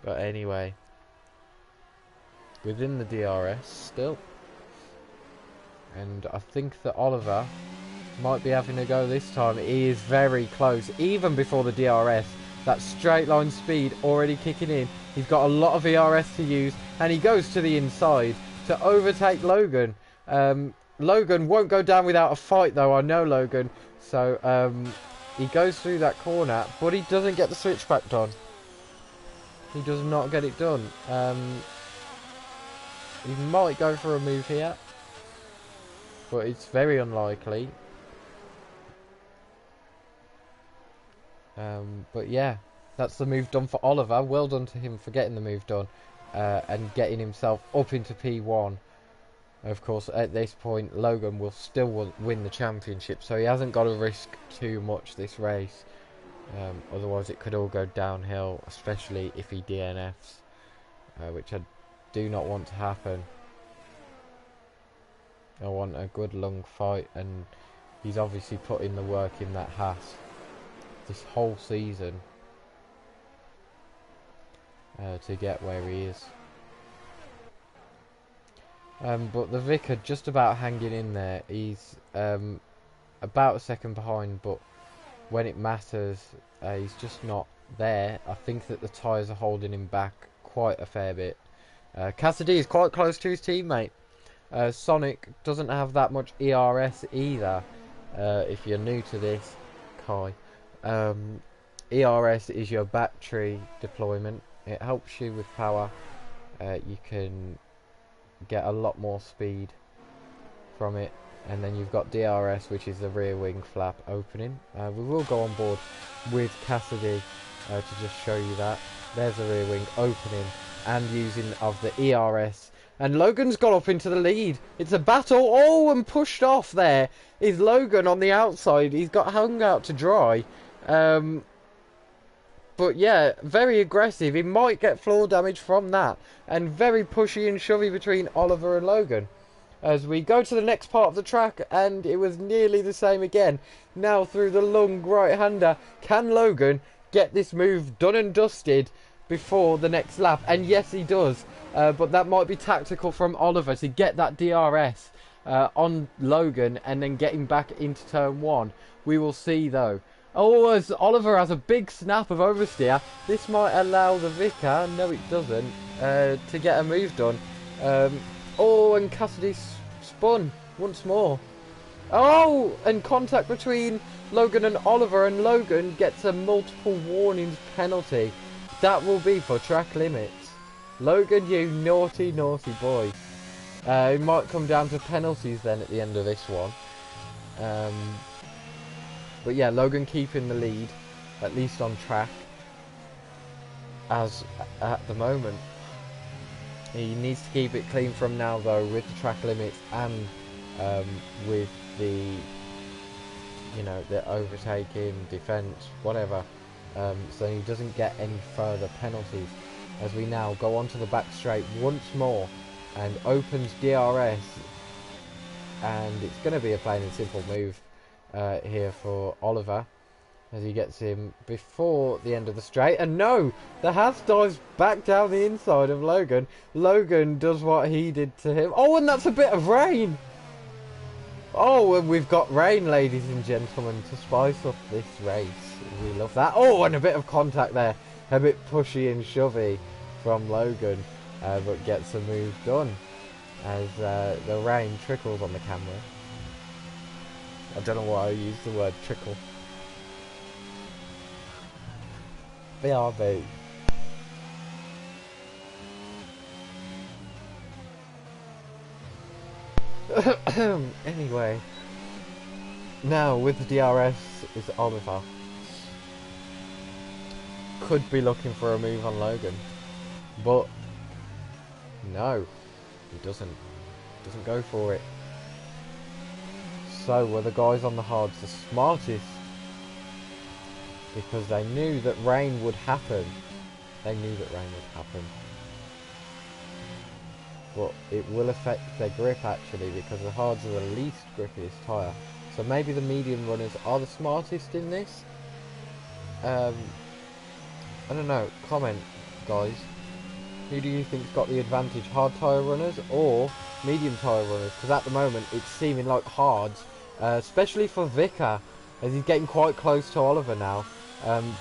But anyway, within the DRS still, and I think that Oliver might be having a go this time. He is very close, even before the DRS. That straight line speed already kicking in. He's got a lot of ERS to use, and he goes to the inside to overtake Logan. Logan won't go down without a fight though, I know Logan. So he goes through that corner, but he doesn't get the switchback done. He does not get it done. He might go for a move here, but it's very unlikely. But yeah, that's the move done for Oliver. Well done to him for getting the move done and getting himself up into P1. Of course, at this point, Logan will still win the championship, so he hasn't got to risk too much this race. Otherwise, it could all go downhill, especially if he DNFs, which I do not want to happen. I want a good long fight, and he's obviously put in the work in that Haas this whole season to get where he is. But the Vicar just about hanging in there. He's about a second behind, but when it matters, he's just not there. I think that the tyres are holding him back quite a fair bit. Cassidy is quite close to his teammate. Sonic doesn't have that much ERS either. If you're new to this, Kai. ERS is your battery deployment. It helps you with power. You can get a lot more speed from it. And then you've got DRS, which is the rear wing flap opening. We will go on board with Cassidy to just show you that. There's the rear wing opening and using of the ERS. And Logan's got up into the lead. It's a battle. Oh, and pushed off there is Logan on the outside. He's got hung out to dry. But yeah, very aggressive. He might get floor damage from that. And very pushy and shovey between Oliver and Logan. As we go to the next part of the track, and it was nearly the same again. Now through the long right-hander. Can Logan get this move done and dusted before the next lap? And yes, he does. But that might be tactical from Oliver to get that DRS on Logan and then get him back into turn 1. We will see though. Oh, as Oliver has a big snap of oversteer, this might allow the Vicar, no it doesn't, to get a move done. Oh, and Cassidy spun once more. Oh, and contact between Logan and Oliver, and Logan gets a multiple warnings penalty. That will be for track limits. Logan, you naughty, naughty boy. It might come down to penalties then at the end of this one. But yeah, Logan keeping the lead, at least on track, as at the moment. He needs to keep it clean from now though, with the track limits and with the, you know, the overtaking, defence, whatever. So he doesn't get any further penalties. As we now go onto the back straight once more and opens DRS, and it's going to be a plain and simple move here for Oliver. as he gets him before the end of the straight. And no, the Haas dives back down the inside of Logan. Logan does what he did to him. Oh, and that's a bit of rain. Oh, and we've got rain, ladies and gentlemen, to spice up this race. We love that. Oh, and a bit of contact there. A bit pushy and shovey from Logan, but gets a move done as the rain trickles on the camera. I don't know why I used the word trickle. BRB. Anyway, now with the DRS is Oliver. Could be looking for a move on Logan, but no, he doesn't go for it. So were the guys on the hards the smartest? Because they knew that rain would happen. They knew that rain would happen. But it will affect their grip actually, because the hards are the least grippiest tyre. So maybe the medium runners are the smartest in this. I don't know. Comment, guys. Who do you think's got the advantage? Hard tyre runners or medium tyre runners? Because at the moment it's seeming like hards, especially for Vicar, as he's getting quite close to Oliver now.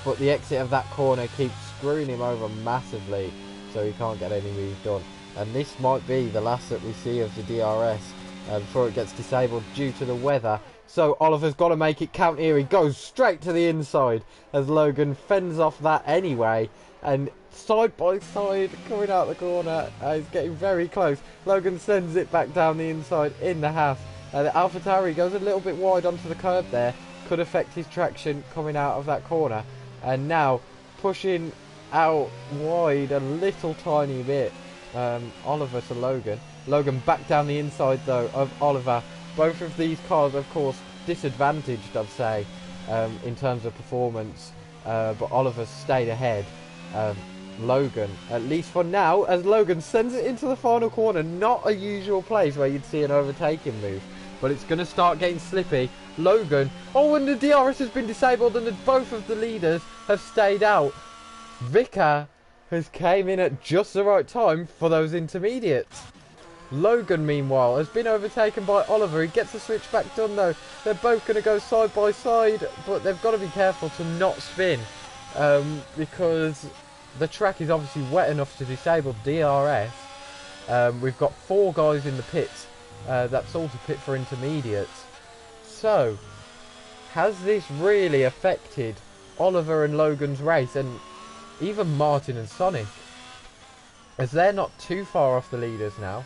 But the exit of that corner keeps screwing him over massively, so he can't get any move done. And this might be the last that we see of the DRS before it gets disabled due to the weather. So Oliver's got to make it count here. He goes straight to the inside as Logan fends off that anyway. And side by side, coming out the corner, he's getting very close. Logan sends it back down the inside in the half. The AlphaTauri goes a little bit wide onto the curb there. Could affect his traction coming out of that corner. And now pushing out wide a little tiny bit. Oliver to Logan. Logan back down the inside though of Oliver. Both of these cars, of course, disadvantaged, I'd say, in terms of performance. But Oliver's stayed ahead. Logan, at least for now, as Logan sends it into the final corner. Not a usual place where you'd see an overtaking move, but it's going to start getting slippy. Logan, oh, and the DRS has been disabled, and both of the leaders have stayed out. Vicar has came in at just the right time for those intermediates. Logan, meanwhile, has been overtaken by Oliver. He gets the switch back done though. They're both going to go side by side, but they've got to be careful to not spin, because the track is obviously wet enough to disable DRS. We've got 4 guys in the pits. That's all to pit for intermediates. So, has this really affected Oliver and Logan's race, and even Martin and Sonic, as they're not too far off the leaders now?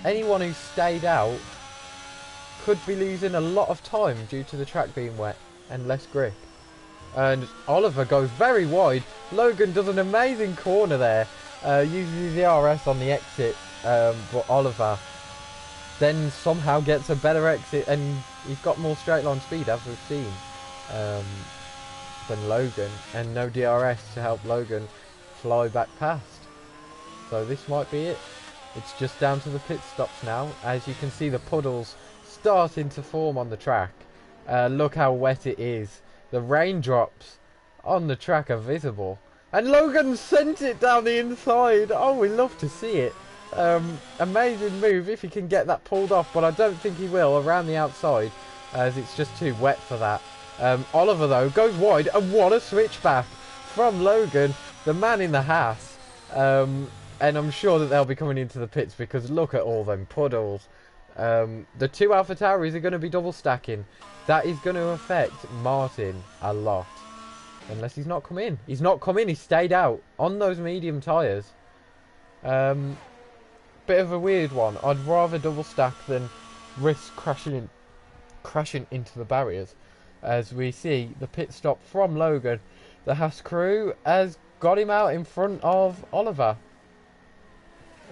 Anyone who stayed out could be losing a lot of time due to the track being wet and less grip. And Oliver goes very wide. Logan does an amazing corner there, uses the DRS on the exit, but Oliver then somehow gets a better exit, and he's got more straight line speed, as we've seen, than Logan, and no DRS to help Logan fly back past. So this might be it. It's just down to the pit stops now. As you can see, the puddles starting to form on the track. Look how wet it is. The raindrops on the track are visible. And Logan sent it down the inside. Oh, we love to see it. Amazing move if he can get that pulled off, but I don't think he will around the outside, as it's just too wet for that. Oliver though goes wide, and what a switchback from Logan, the man in the Haas. And I'm sure that they'll be coming into the pits, because look at all them puddles. The 2 AlphaTauris are going to be double stacking. That is going to affect Martin a lot. Unless he's not come in. He's not come in, he stayed out on those medium tyres. Bit of a weird one. I'd rather double stack than risk crashing into the barriers. As we see the pit stop from Logan. The Haas crew has got him out in front of Oliver.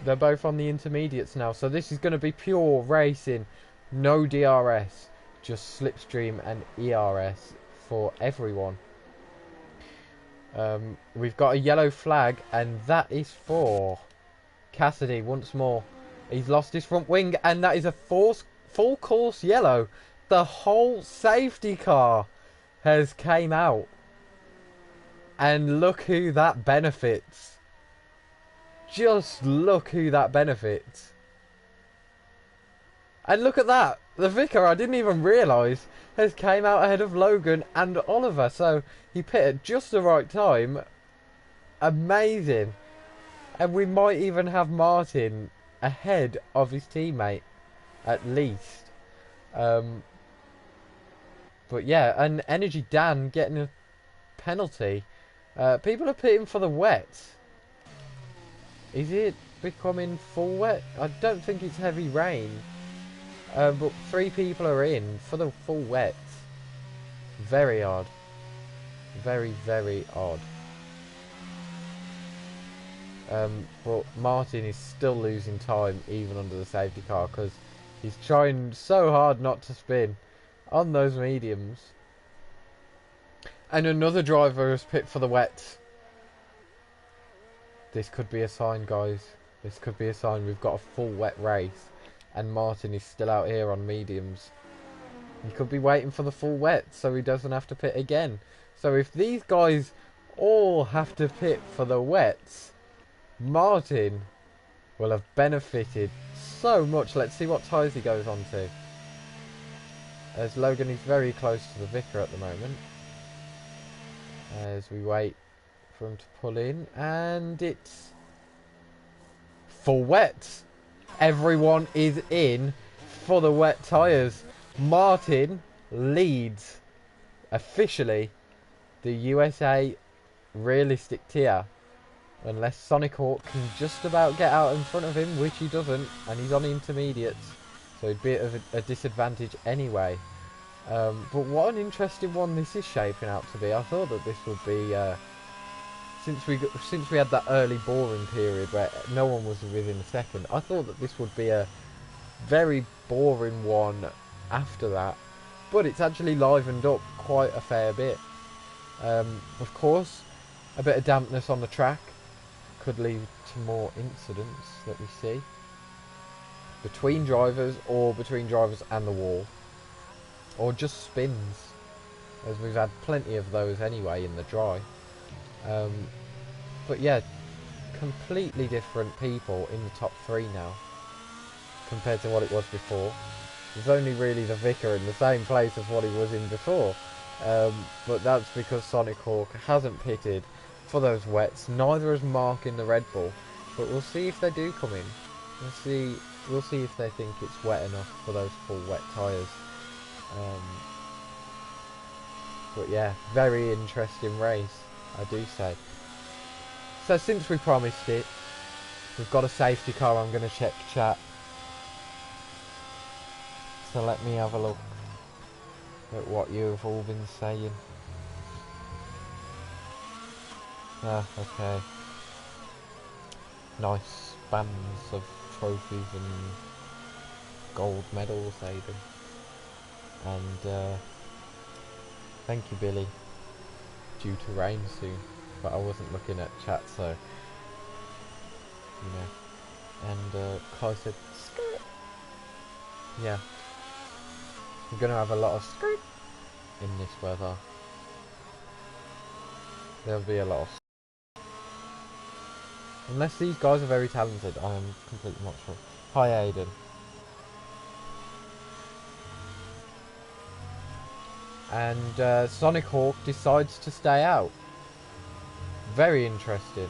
They're both on the intermediates now, so this is going to be pure racing, no DRS, just slipstream and ERS for everyone. We've got a yellow flag, and that is for Cassidy once more. He's lost his front wing, and that is a full course yellow. The whole safety car has came out. And look who that benefits. Just look who that benefits. And look at that. The Vicar, I didn't even realise, has came out ahead of Logan and Oliver. So he pit at just the right time. Amazing. And we might even have Martin ahead of his teammate. At least. But yeah, and Energy Dan getting a penalty. People are pitting for the wet. Is it becoming full wet? I don't think it's heavy rain. But 3 people are in for the full wet. Very odd. Very, very odd. But Martin is still losing time even under the safety car because he's trying so hard not to spin on those mediums. And another driver has pit for the wet. This could be a sign, guys. This could be a sign we've got a full wet race. And Martin is still out here on mediums. He could be waiting for the full wet so he doesn't have to pit again. So if these guys all have to pit for the wets, Martin will have benefited so much. Let's see what tyres he goes on to. As Logan is very close to the Vicar at the moment. As we wait for him to pull in. And it's full wet. Everyone is in for the wet tyres. Martin leads officially the USA realistic tier. Unless Sonic Hawk can just about get out in front of him, which he doesn't. And he's on intermediates. So he'd be at a disadvantage anyway. But what an interesting one this is shaping out to be. I thought that this would be... Since we had that early boring period where no one was within a second, I thought that this would be a very boring one after that. But it's actually livened up quite a fair bit. Of course, a bit of dampness on the track could lead to more incidents that we see. Between drivers or between drivers and the wall. Or just spins. As we've had plenty of those anyway in the dry. But yeah, completely different people in the top 3 now compared to what it was before. There's only really the Vicar in the same place as what he was in before, but that's because Sonic Hawk hasn't pitted for those wets. Neither has Mark in the Red Bull, but we'll see if they do come in. We'll see if they think it's wet enough for those full wet tyres. But yeah, very interesting race, I do say. So since we promised it, we've got a safety car. I'm going to check chat. So let me have a look at what you've all been saying. Ah, okay. Nice bands of trophies and gold medals, Aiden. And thank you, Billy. Due to rain soon. But I wasn't looking at chat, so you know. And Kai said skirt. Yeah, we're gonna have a lot of skirt in this weather. There'll be a lot of, unless these guys are very talented. I'm completely not sure. Hi, Aiden. And Sonic Hawk decides to stay out. Very interesting.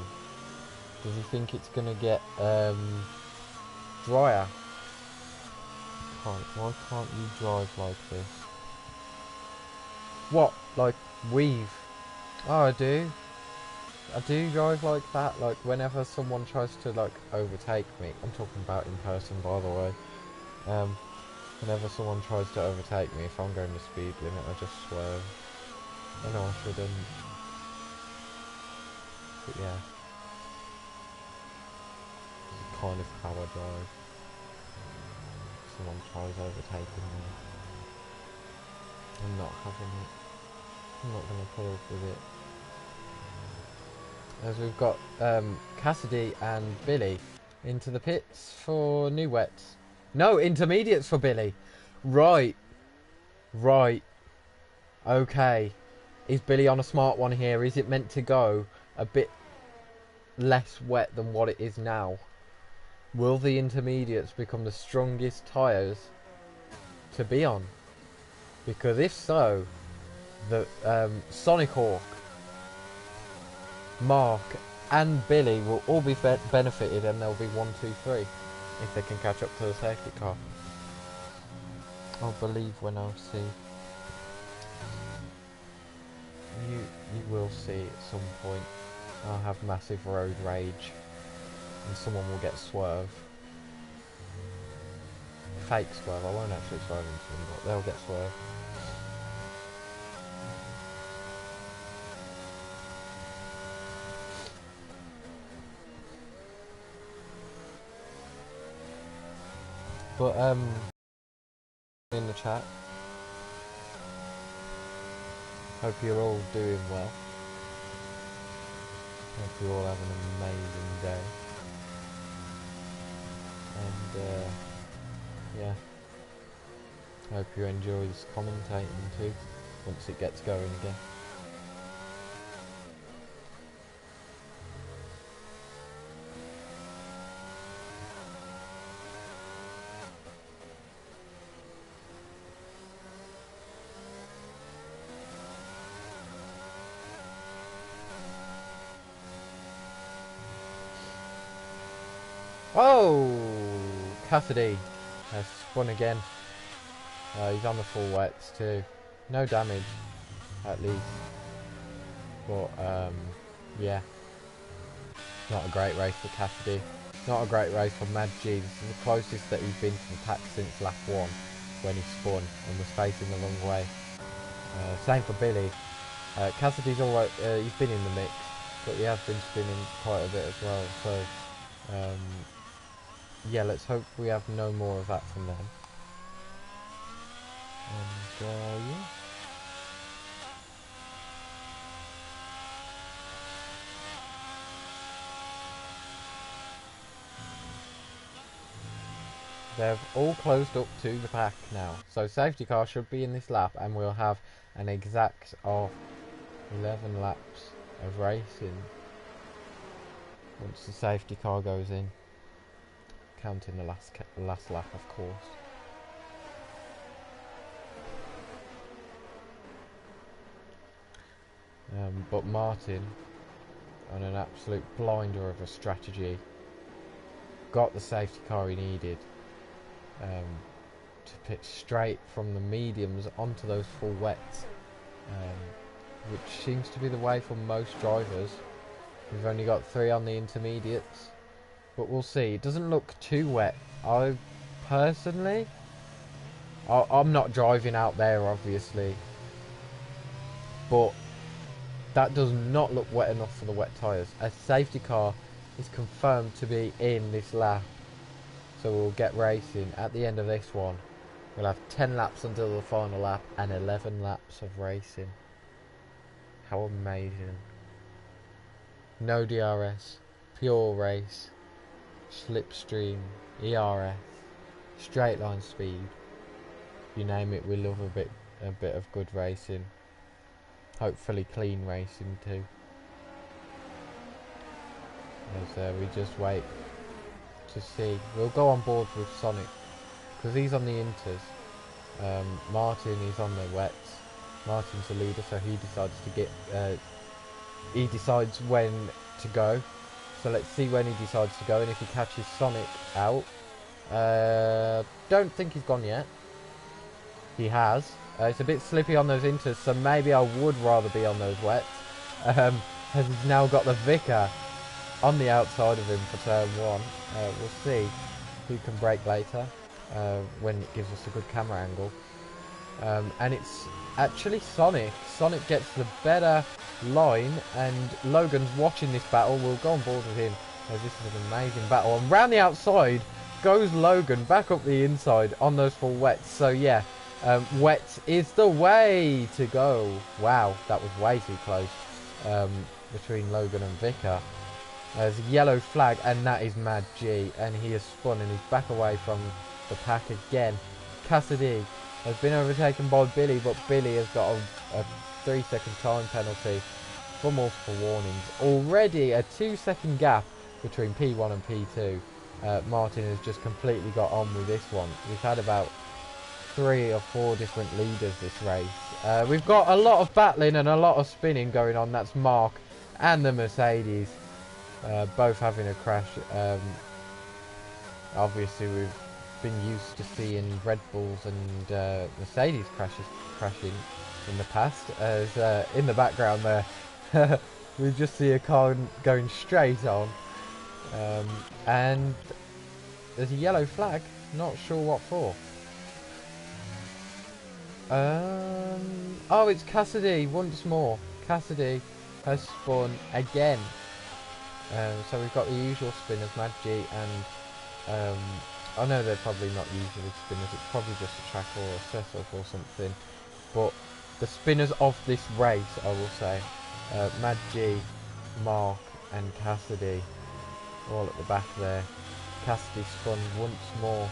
Does he think it's gonna get drier? Why can't you drive like this? What? Like weave? Oh, I do. I do drive like that. Like whenever someone tries to like overtake me. I'm talking about in person, by the way. Whenever someone tries to overtake me, if I'm going the speed limit, I just swerve. I know I shouldn't. But yeah, this is kind of how I drive. Someone tries overtaking me, I'm not having it. I'm not going to put up with it. As we've got Cassidy and Billy into the pits for new wets. No, intermediates for Billy. Right. Okay. Is Billy on a smart one here? Is it meant to go a bit less wet than what it is now? Will the intermediates become the strongest tyres to be on? Because if so, the Sonic Hawk, Mark and Billy will all be benefited, and they'll be 1, 2, 3 if they can catch up to the safety car. I'll believe when I'll see. You will see at some point. I'll have massive road rage and someone will get swerve. Fake swerve. I won't actually swerve into them, but they'll get swerve. But in the chat, hope you're all doing well. Hope you all have an amazing day. And yeah, hope you enjoy this commentating too, once it gets going again. Oh, Cassidy has spun again. He's on the full wets too. No damage, at least. But yeah, not a great race for Cassidy. Not a great race for Mad G. This is the closest that he's been to the pack since lap 1, when he spun and was facing the wrong way. Same for Billy. Cassidy's always he's been in the mix, but he has been spinning quite a bit as well. So. Yeah, let's hope we have no more of that from them. And yeah. They've all closed up to the pack now. So safety car should be in this lap, and we'll have an exact of 11 laps of racing once the safety car goes in. Counting the last lap, of course. But Martin, on an absolute blinder of a strategy, got the safety car he needed to pit straight from the mediums onto those full wets, which seems to be the way for most drivers. We've only got 3 on the intermediates. But we'll see. It doesn't look too wet. I'm not driving out there, obviously. But that does not look wet enough for the wet tyres. A safety car is confirmed to be in this lap. So we'll get racing at the end of this one. We'll have 10 laps until the final lap and 11 laps of racing. How amazing. No DRS. Pure race. Slipstream, ERS, straight line speed, you name it. We love a bit of good racing. Hopefully clean racing too. As we just wait to see. We'll go on board with Sonic because he's on the inters. Martin is on the wets. Martin's the leader, so he decides to get. He decides when to go. So let's see when he decides to go, and if he catches Sonic out. Don't think he's gone yet. He has. It's a bit slippy on those inters, so maybe I would rather be on those wets. As he's now got the Vicar on the outside of him for turn 1. We'll see who can brake later, when it gives us a good camera angle. And it's actually Sonic. Sonic gets the better line, and Logan's watching this battle. We'll go on board with him, as this is an amazing battle. And round the outside goes Logan, back up the inside on those full wets. So yeah, wets is the way to go. Wow, that was way too close between Logan and Vicar. There's a yellow flag, and that is Mad G, and he has spun and he's back away from the pack again. Cassidy has been overtaken by Billy, but Billy has got a 3-second time penalty for multiple warnings. Already a 2-second gap between P1 and P2. Martin has just completely got on with this one. We've had about 3 or 4 different leaders this race. We've got a lot of battling and a lot of spinning going on. That's Mark and the Mercedes both having a crash. Obviously we've been used to seeing Red Bulls and Mercedes crashing in the past, as in the background there we just see a car going straight on, and there's a yellow flag, not sure what for. Oh, it's Cassidy once more. Cassidy has spun again. So we've got the usual spinners, Mad G and I know they're probably not usually spinners, it's probably just a track or a setup or something, but the spinners of this race, I will say, Mad G, Mark and Cassidy, all at the back there. Cassidy spun once more,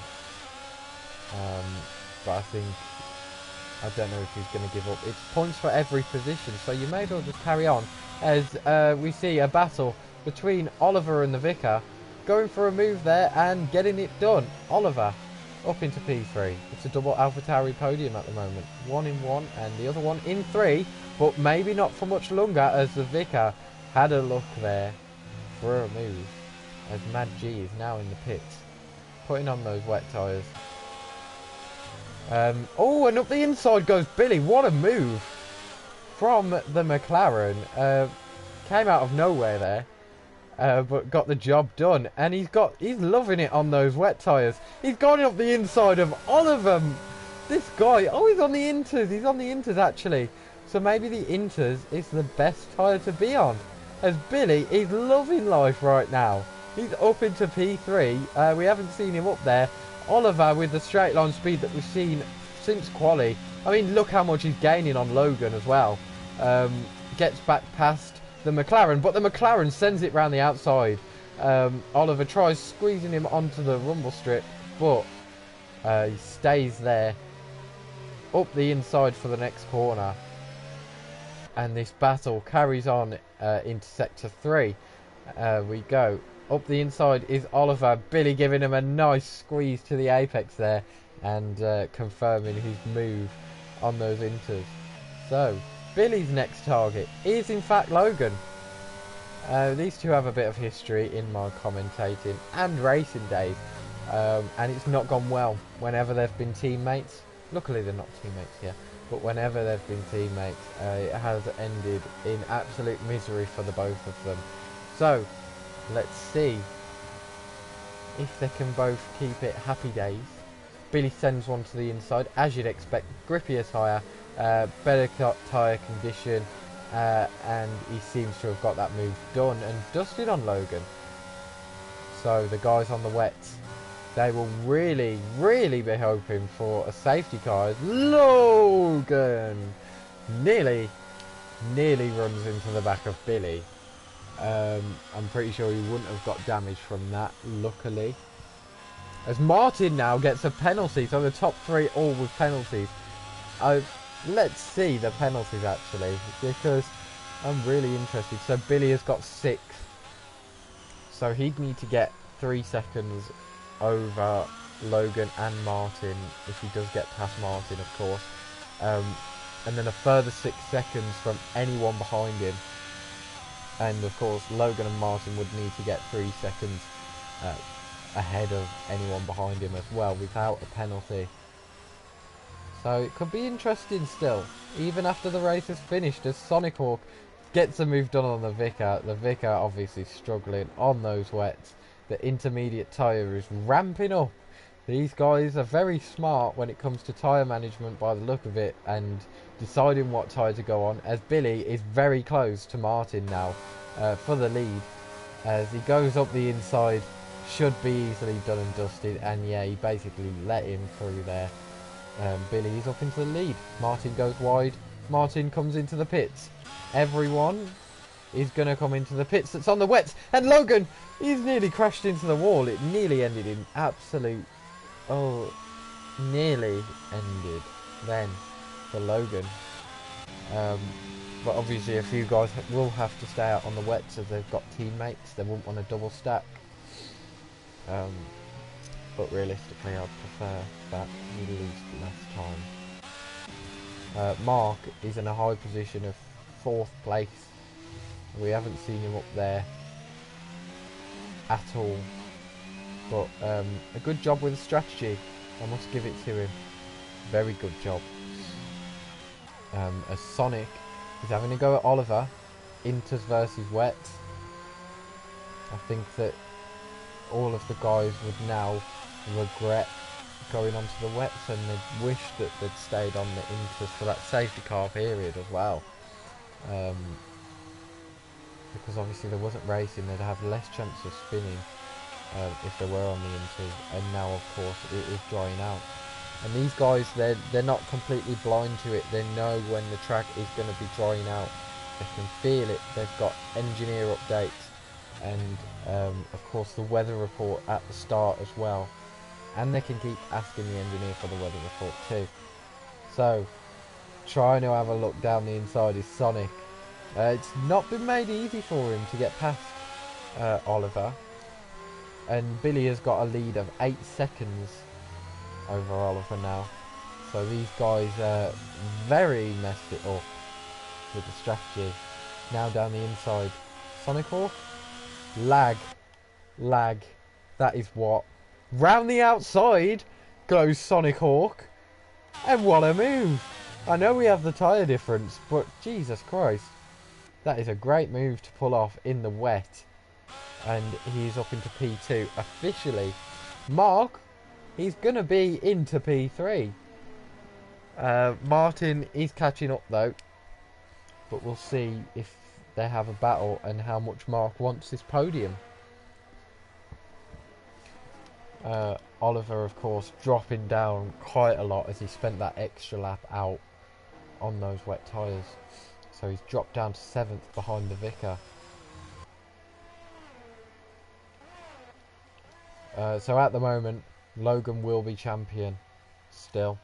but I don't know if he's going to give up. It's points for every position, so you may as well just carry on, as we see a battle between Oliver and the Vicar, going for a move there and getting it done. Oliver up into P3. It's a double AlphaTauri podium at the moment. 1 in 1 and the other one in 3, but maybe not for much longer, as the Vicar had a look there for a move, as Mad G is now in the pits, putting on those wet tyres. Oh, and up the inside goes Billy. What a move from the McLaren. Came out of nowhere there. But got the job done, and he's loving it on those wet tyres. He's gone up the inside of Oliver. This guy, oh, he's on the Inters actually. So maybe the Inters is the best tyre to be on, as Billy is loving life right now. He's up into P3. We haven't seen him up there. Oliver with the straight line speed that we've seen since quali. I mean, look how much he's gaining on Logan as well. Gets back past the McLaren, but the McLaren sends it round the outside. Oliver tries squeezing him onto the rumble strip, but he stays there up the inside for the next corner, and this battle carries on into sector 3. We go up the inside is Oliver. Billy giving him a nice squeeze to the apex there, and confirming his move on those inters. So Billy's next target is in fact Logan. These two have a bit of history in my commentating and racing days, and it's not gone well whenever they've been teammates. Luckily they're not teammates here, but whenever they've been teammates, it has ended in absolute misery for the both of them. So let's see if they can both keep it happy days. Billy sends one to the inside, as you'd expect. Grippier tyre, better tyre condition, and he seems to have got that move done and dusted on Logan. So the guys on the wets, they will really, really be hoping for a safety car. Logan nearly runs into the back of Billy. I'm pretty sure he wouldn't have got damage from that, luckily. As Martin now gets a penalty, so the top 3 all with penalties. Let's see the penalties actually, because I'm really interested. So Billy has got 6, so he'd need to get 3 seconds over Logan and Martin if he does get past Martin, of course, and then a further 6 seconds from anyone behind him. And of course Logan and Martin would need to get 3 seconds ahead of anyone behind him as well, without a penalty. So it could be interesting still, even after the race is finished, as Sonic Hawk gets a move done on the Vicar. The Vicar obviously struggling on those wets. The intermediate tyre is ramping up. These guys are very smart when it comes to tyre management by the look of it, and deciding what tyre to go on, as Billy is very close to Martin now for the lead. As he goes up the inside, should be easily done and dusted, and yeah, he basically let him through there. Billy is up into the lead. Martin goes wide. Martin comes into the pits. Everyone is going to come into the pits that's on the wets, and Logan, he's nearly crashed into the wall. It nearly ended in absolute... Oh, nearly ended then for Logan. But obviously a few guys will have to stay out on the wets as they've got teammates. They wouldn't want to double stack. But realistically I'd prefer that we lose less time. Mark is in a high position of 4th place. We haven't seen him up there at all. But a good job with the strategy. I must give it to him. Very good job. As Sonic is having a go at Oliver. Inters versus Wets. I think that all of the guys would now regret going onto the Wets, and they'd wish that they'd stayed on the Inters for that safety car period as well. Because obviously there wasn't racing, they'd have less chance of spinning if they were on the Inters, and now of course it is drying out. And these guys, they're not completely blind to it. They know when the track is going to be drying out. They can feel it. They've got engineer updates and of course the weather report at the start as well. And they can keep asking the engineer for the weather report too. So, trying to have a look down the inside is Sonic. It's not been made easy for him to get past Oliver. And Billy has got a lead of 8 seconds over Oliver now. So these guys very messed it up with the strategy. Now down the inside. Sonic Hawk? Lag. That is what. Round the outside goes Sonic Hawk. And what a move. I know we have the tyre difference, but Jesus Christ. That is a great move to pull off in the wet. And he's up into P2 officially. Mark, he's going to be into P3. Martin is catching up though. But we'll see if they have a battle and how much Mark wants this podium. Oliver, of course, dropping down quite a lot as he spent that extra lap out on those wet tyres. So he's dropped down to 7th behind the Vicar. So at the moment, Logan will be champion still.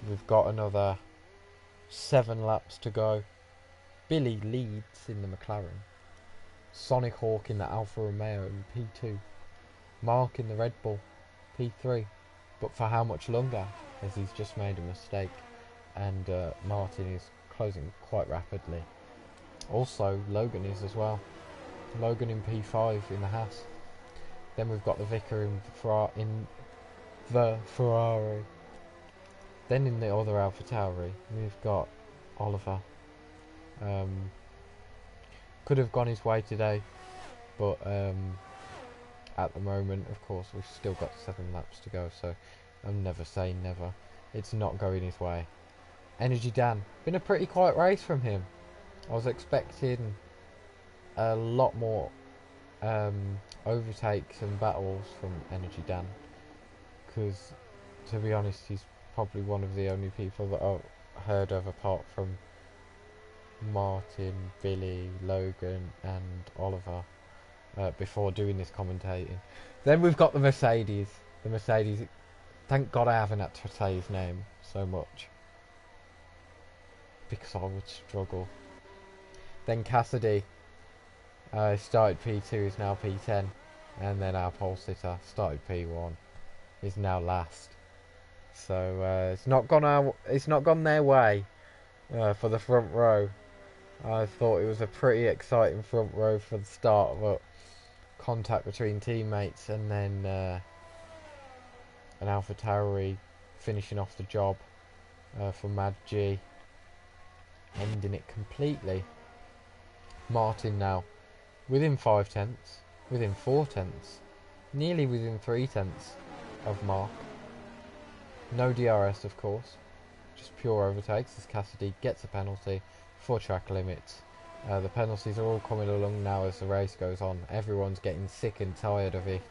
We've got another 7 laps to go. Billy leads in the McLaren. Sonic Hawk in the Alfa Romeo in P2. Mark in the Red Bull, P3. But for how much longer? As he's just made a mistake. And Martin is closing quite rapidly. Also, Logan is as well. Logan in P5 in the Haas. Then we've got the Vicar in the Ferrari. Then in the other AlphaTauri, we've got Oliver. Could have gone his way today, but at the moment, of course, we've still got 7 laps to go, so I'm never saying never. It's not going his way. Energy Dan, been a pretty quiet race from him. I was expecting a lot more overtakes and battles from Energy Dan, because to be honest, he's probably one of the only people that I've heard of apart from Martin, Billy, Logan and Oliver before doing this commentating. Then we've got the Mercedes. The Mercedes, thank God I haven't had to say his name so much, because I would struggle. Then Cassidy started P2, is now P10, and then our pole sitter started P1, is now last. So it's not gone their way for the front row. I thought it was a pretty exciting front row for the start, but contact between teammates and then an AlphaTauri finishing off the job for Mad G, ending it completely. Martin now within 5 tenths, within 4 tenths, nearly within 3 tenths of Mark. No DRS, of course, just pure overtakes as Cassidy gets a penalty for track limits. The penalties are all coming along now as the race goes on. Everyone's getting sick and tired of it.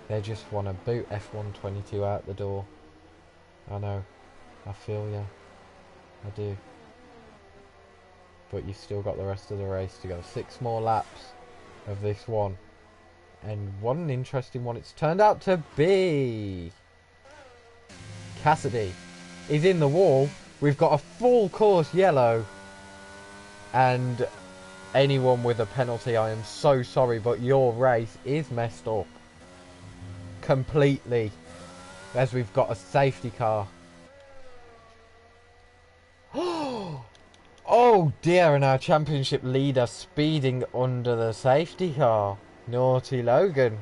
They just want to boot F122 out the door. I know, I feel ya, I do. But you've still got the rest of the race to go. 6 more laps of this one. And what an interesting one it's turned out to be. Cassidy is in the wall. We've got a full course yellow. And anyone with a penalty, I am so sorry, but your race is messed up. Completely. As we've got a safety car. Oh dear, and our championship leader speeding under the safety car. Naughty Logan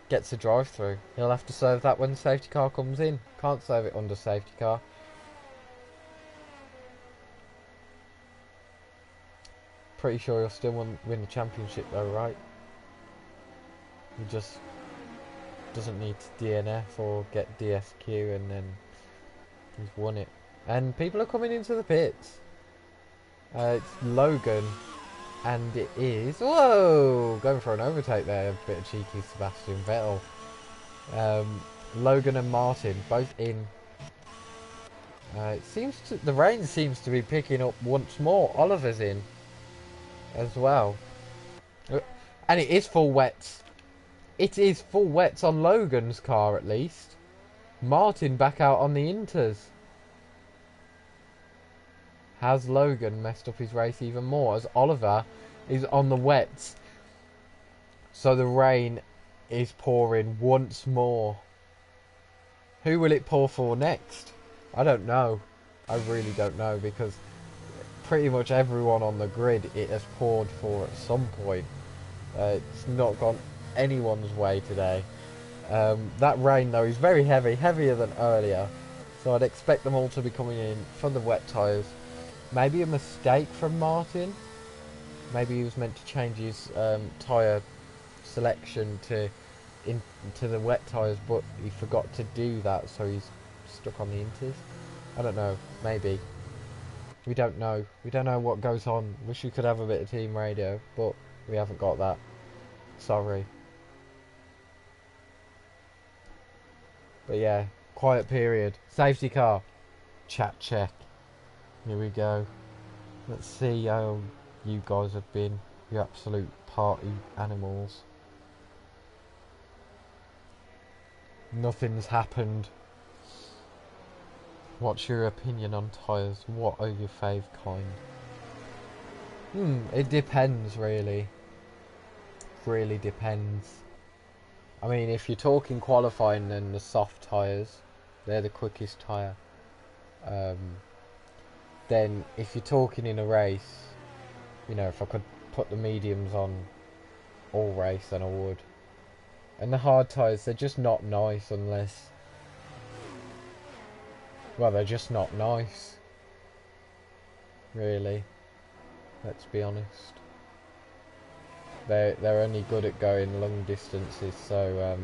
gets a drive through. He'll have to serve that when the safety car comes in. Can't serve it under safety car. Pretty sure he'll still win the championship though, right? He just doesn't need to DNF or get DSQ, and then he's won it. And people are coming into the pits. It's Logan, and it is... Whoa! Going for an overtake there. A bit of cheeky Sebastian Vettel. Logan and Martin, both in. It seems to... The rain seems to be picking up once more. Oliver's in as well. And it is full wets. It is full wets on Logan's car, at least. Martin back out on the Inters. Has Logan messed up his race even more, as Oliver is on the wets? So the rain is pouring once more. Who will it pour for next? I don't know. I really don't know, because pretty much everyone on the grid it has poured for at some point. It's not gone anyone's way today. That rain though is very heavy, heavier than earlier. So I'd expect them all to be coming in for the wet tyres. Maybe a mistake from Martin. Maybe he was meant to change his tyre selection to the wet tyres, but he forgot to do that, so he's stuck on the Inters. I don't know. Maybe. We don't know. We don't know what goes on. Wish we could have a bit of team radio, but we haven't got that. Sorry. But yeah, quiet period. Safety car. Chat check. Here we go. Let's see how you guys have been. You absolute party animals. Nothing's happened. What's your opinion on tyres? What are your fave kind? It depends really. Really depends. I mean, if you're talking qualifying, then the soft tyres, they're the quickest tyre. Then if you're talking in a race, you know, if I could put the mediums on all race, then I would. And the hard tyres, they're just not nice unless... Well, they're just not nice. Really. Let's be honest. They're only good at going long distances, so...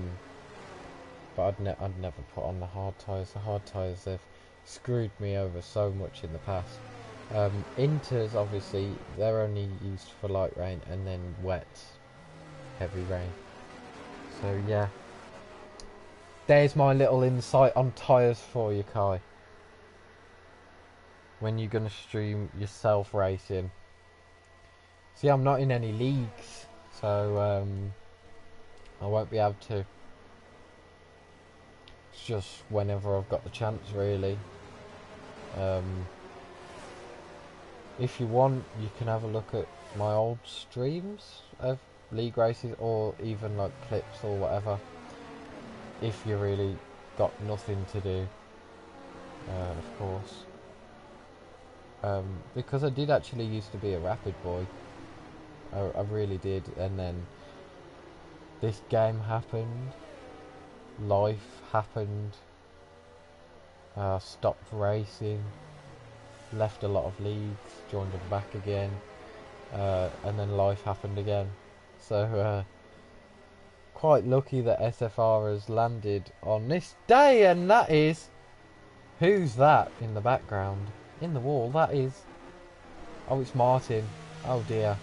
But I'd never put on the hard tyres. The hard tyres, they've screwed me over so much in the past. Inters, obviously, they're only used for light rain, and then wet, heavy rain. So yeah, there's my little insight on tyres for you, Kai. When you're gonna stream yourself racing. See, I'm not in any leagues, so I won't be able to. It's just whenever I've got the chance, really. If you want, you can have a look at my old streams of league races, or even like clips or whatever, if you really got nothing to do, of course. Because I did actually used to be a rapid boy. I really did, and then this game happened, life happened, stopped racing, left a lot of leagues, joined them back again, and then life happened again. So quite lucky that SFR has landed on this day, and that is... Who's that in the background? In the wall, that is... Oh, it's Martin. Oh dear.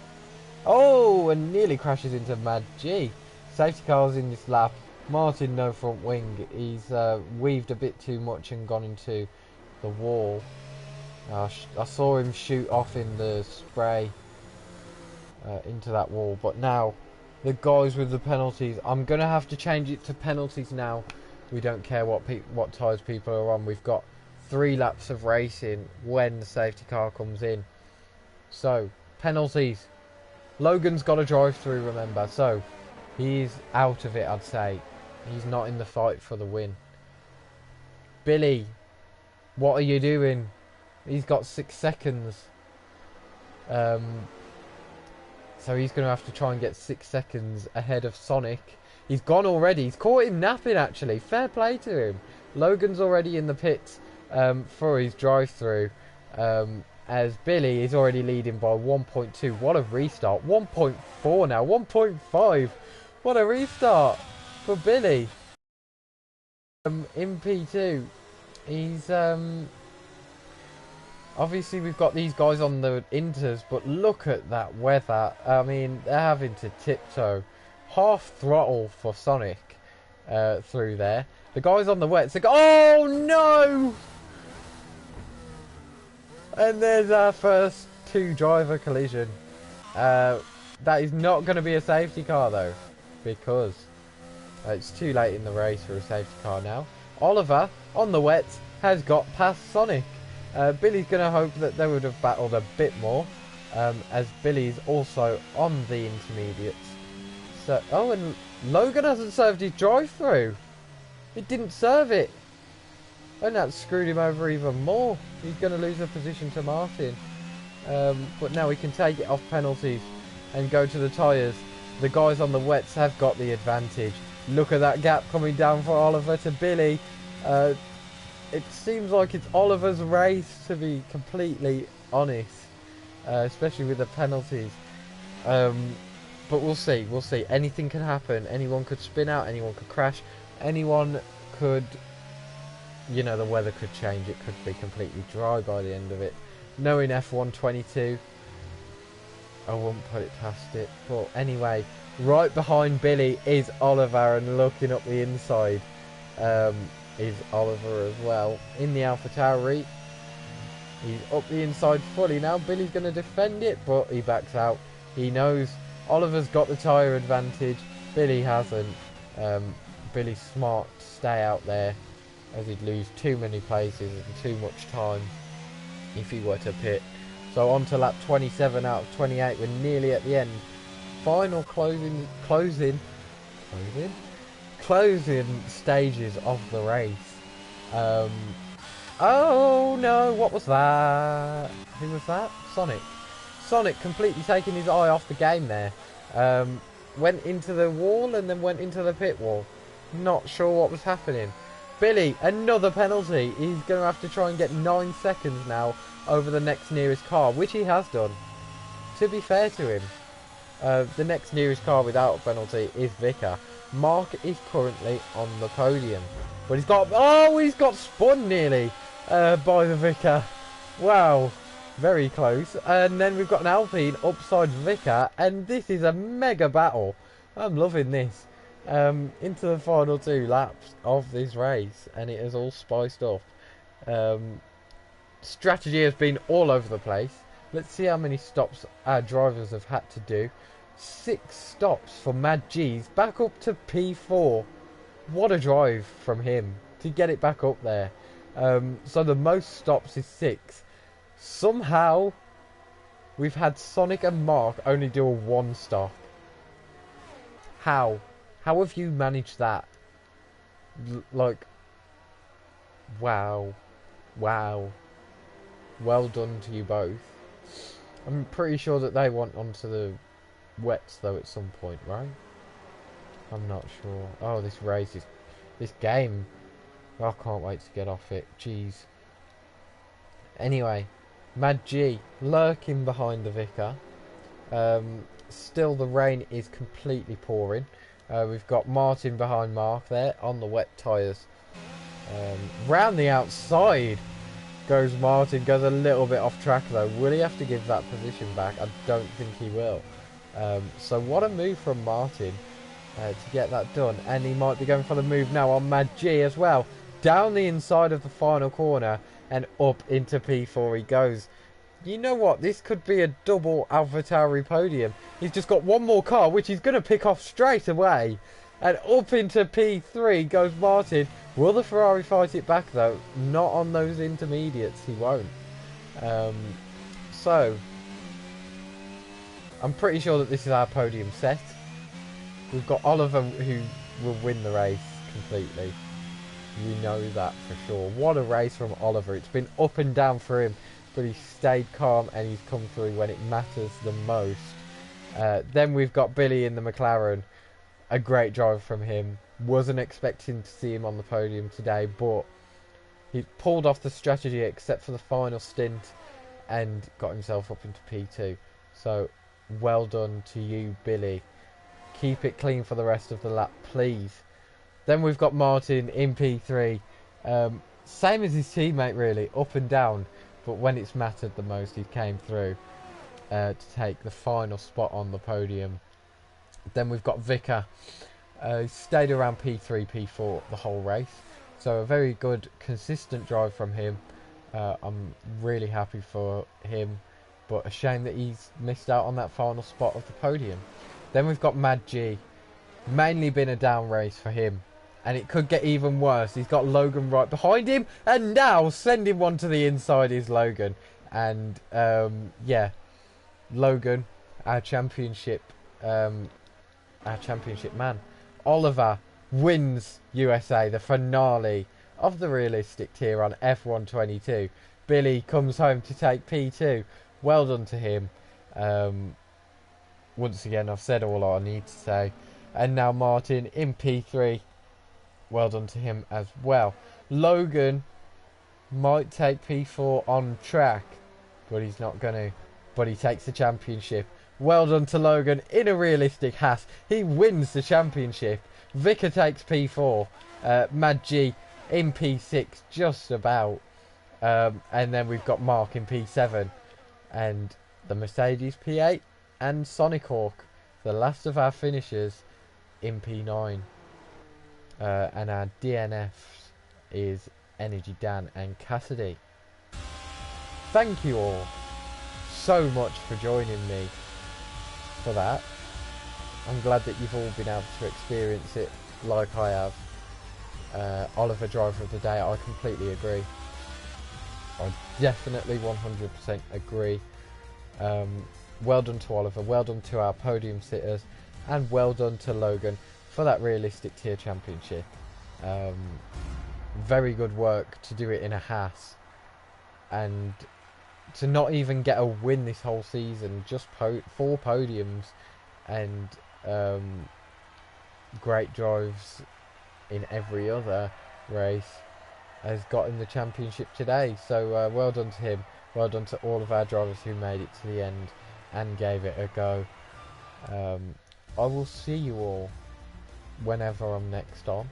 Oh, and nearly crashes into Mad G. Safety car's in this lap. Martin, no front wing. He's weaved a bit too much and gone into the wall. I saw him shoot off in the spray into that wall. But now, the guys with the penalties. I'm going to have to change it to penalties now. We don't care what tyres people are on. We've got 3 laps of racing when the safety car comes in. So, penalties. Logan's got a drive-through, remember, so he's out of it, I'd say. He's not in the fight for the win. Billy, what are you doing? He's got 6 seconds. So he's going to have to try and get 6 seconds ahead of Sonic. He's gone already. He's caught him napping, actually. Fair play to him. Logan's already in the pits for his drive-through. As Billy is already leading by 1.2. What a restart. 1.4 now. 1.5. What a restart for Billy. In P2, he's... obviously, we've got these guys on the inters, but look at that weather. I mean, they're having to tiptoe. Half throttle for Sonic through there. The guys on the wets, they go, oh no! And there's our first 2-driver collision. That is not going to be a safety car though, because it's too late in the race for a safety car now. Oliver, on the wets, has got past Sonic. Billy's going to hope that they would have battled a bit more, as Billy's also on the intermediates. So, oh, and Logan hasn't served his drive-through. It didn't serve it. And that screwed him over even more. He's going to lose a position to Martin. But now he can take it off penalties and go to the tyres. The guys on the wets have got the advantage. Look at that gap coming down for Oliver to Billy. It seems like it's Oliver's race, to be completely honest. Especially with the penalties. But we'll see. We'll see. Anything can happen. Anyone could spin out. Anyone could crash. Anyone could... You know, the weather could change. It could be completely dry by the end of it. Knowing F122, I wouldn't put it past it. But anyway, right behind Billy is Oliver, and looking up the inside is Oliver as well. In the AlphaTauri, he's up the inside fully now. Billy's going to defend it, but he backs out. He knows Oliver's got the tyre advantage. Billy hasn't. Billy's smart to stay out there, as he'd lose too many places and too much time if he were to pit. So on to lap 27 out of 28. We're nearly at the end. Final closing stages of the race. Oh no, what was that? Who was that? Sonic. Sonic completely taking his eye off the game there. Went into the wall and then went into the pit wall. Not sure what was happening. Billy, another penalty. He's going to have to try and get 9 seconds now over the next nearest car, which he has done. To be fair to him, the next nearest car without a penalty is Vicar. Mark is currently on the podium, but he's got spun nearly by the Vicar. Wow, very close. And then we've got an Alpine upside Vicar, and this is a mega battle. I'm loving this. Into the final 2 laps of this race, and it is all spiced up. Strategy has been all over the place. Let's see how many stops our drivers have had to do. 6 stops for Mad G's, back up to P4. What a drive from him to get it back up there. So the most stops is 6. Somehow we've had Sonic and Mark only do a 1 stop. How have you managed that? Like, wow. Well done to you both. I'm pretty sure that they went onto the wets though at some point, right? I'm not sure. Oh, this game. I can't wait to get off it. Jeez. Anyway, Mad G lurking behind the Vicar. Still the rain is completely pouring. We've got Martin behind Mark there on the wet tyres. Round the outside goes Martin. Goes a little bit off track though. Will he have to give that position back? I don't think he will. So what a move from Martin to get that done. And he might be going for the move now on Mad G as well. Down the inside of the final corner and up into P4 he goes. You know what? This could be a double AlphaTauri podium. He's just got one more car, which he's going to pick off straight away. And up into P3 goes Martin. Will the Ferrari fight it back though? Not on those intermediates, he won't. So, I'm pretty sure that this is our podium set. We've got Oliver who will win the race completely. You know that for sure. What a race from Oliver. It's been up and down for him, but he's stayed calm and he's come through when it matters the most. Then we've got Billy in the McLaren. A great drive from him. Wasn't expecting to see him on the podium today, but he pulled off the strategy except for the final stint and got himself up into P2. So well done to you, Billy. Keep it clean for the rest of the lap, please. Then we've got Martin in P3. Same as his teammate, really, up and down. But when it's mattered the most, he came through to take the final spot on the podium. Then we've got Vicar. He stayed around P3, P4 the whole race. So a very good, consistent drive from him. I'm really happy for him. But a shame that he's missed out on that final spot of the podium. Then we've got Mad G. Mainly been a down race for him. And it could get even worse. He's got Logan right behind him. And now sending one to the inside is Logan. And yeah, Logan, our championship man. Oliver wins USA, the finale of the realistic tier on F122. Billy comes home to take P2. Well done to him. Once again, I've said all I need to say. And now Martin in P3. Well done to him as well. Logan might take P4 on track, but he's not going to. But he takes the championship. Well done to Logan in a realistic Haas. He wins the championship. Vicar takes P4. Mad G in P6, just about. And then we've got Mark in P7. And the Mercedes P8 and Sonic Hawk, the last of our finishers, in P9. And our DNFs is Energy Dan and Cassidy. Thank you all so much for joining me for that. I'm glad that you've all been able to experience it like I have. Oliver driver of the day, I completely agree. I definitely 100% agree. Well done to Oliver, well done to our podium sitters, and well done to Logan for that realistic tier championship. Very good work to do it in a Haas, and to not even get a win this whole season, just 4 podiums and great drives in every other race, has got him the championship today. So well done to him. Well done to all of our drivers who made it to the end and gave it a go. I will see you all whenever I'm next on.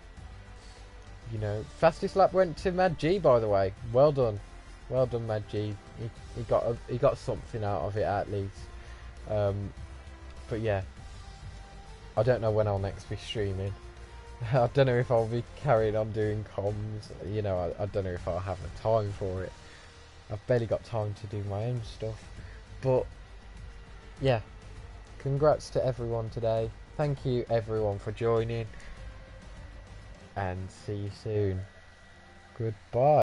You know, fastest lap went to Mad G, by the way. Well done. Well done, Mad G. He got something out of it at least. But yeah, I don't know when I'll next be streaming. I don't know if I'll be carrying on doing comms. You know, I don't know if I'll have the time for it. I've barely got time to do my own stuff. But yeah, congrats to everyone today. Thank you everyone for joining, and see you soon. Goodbye.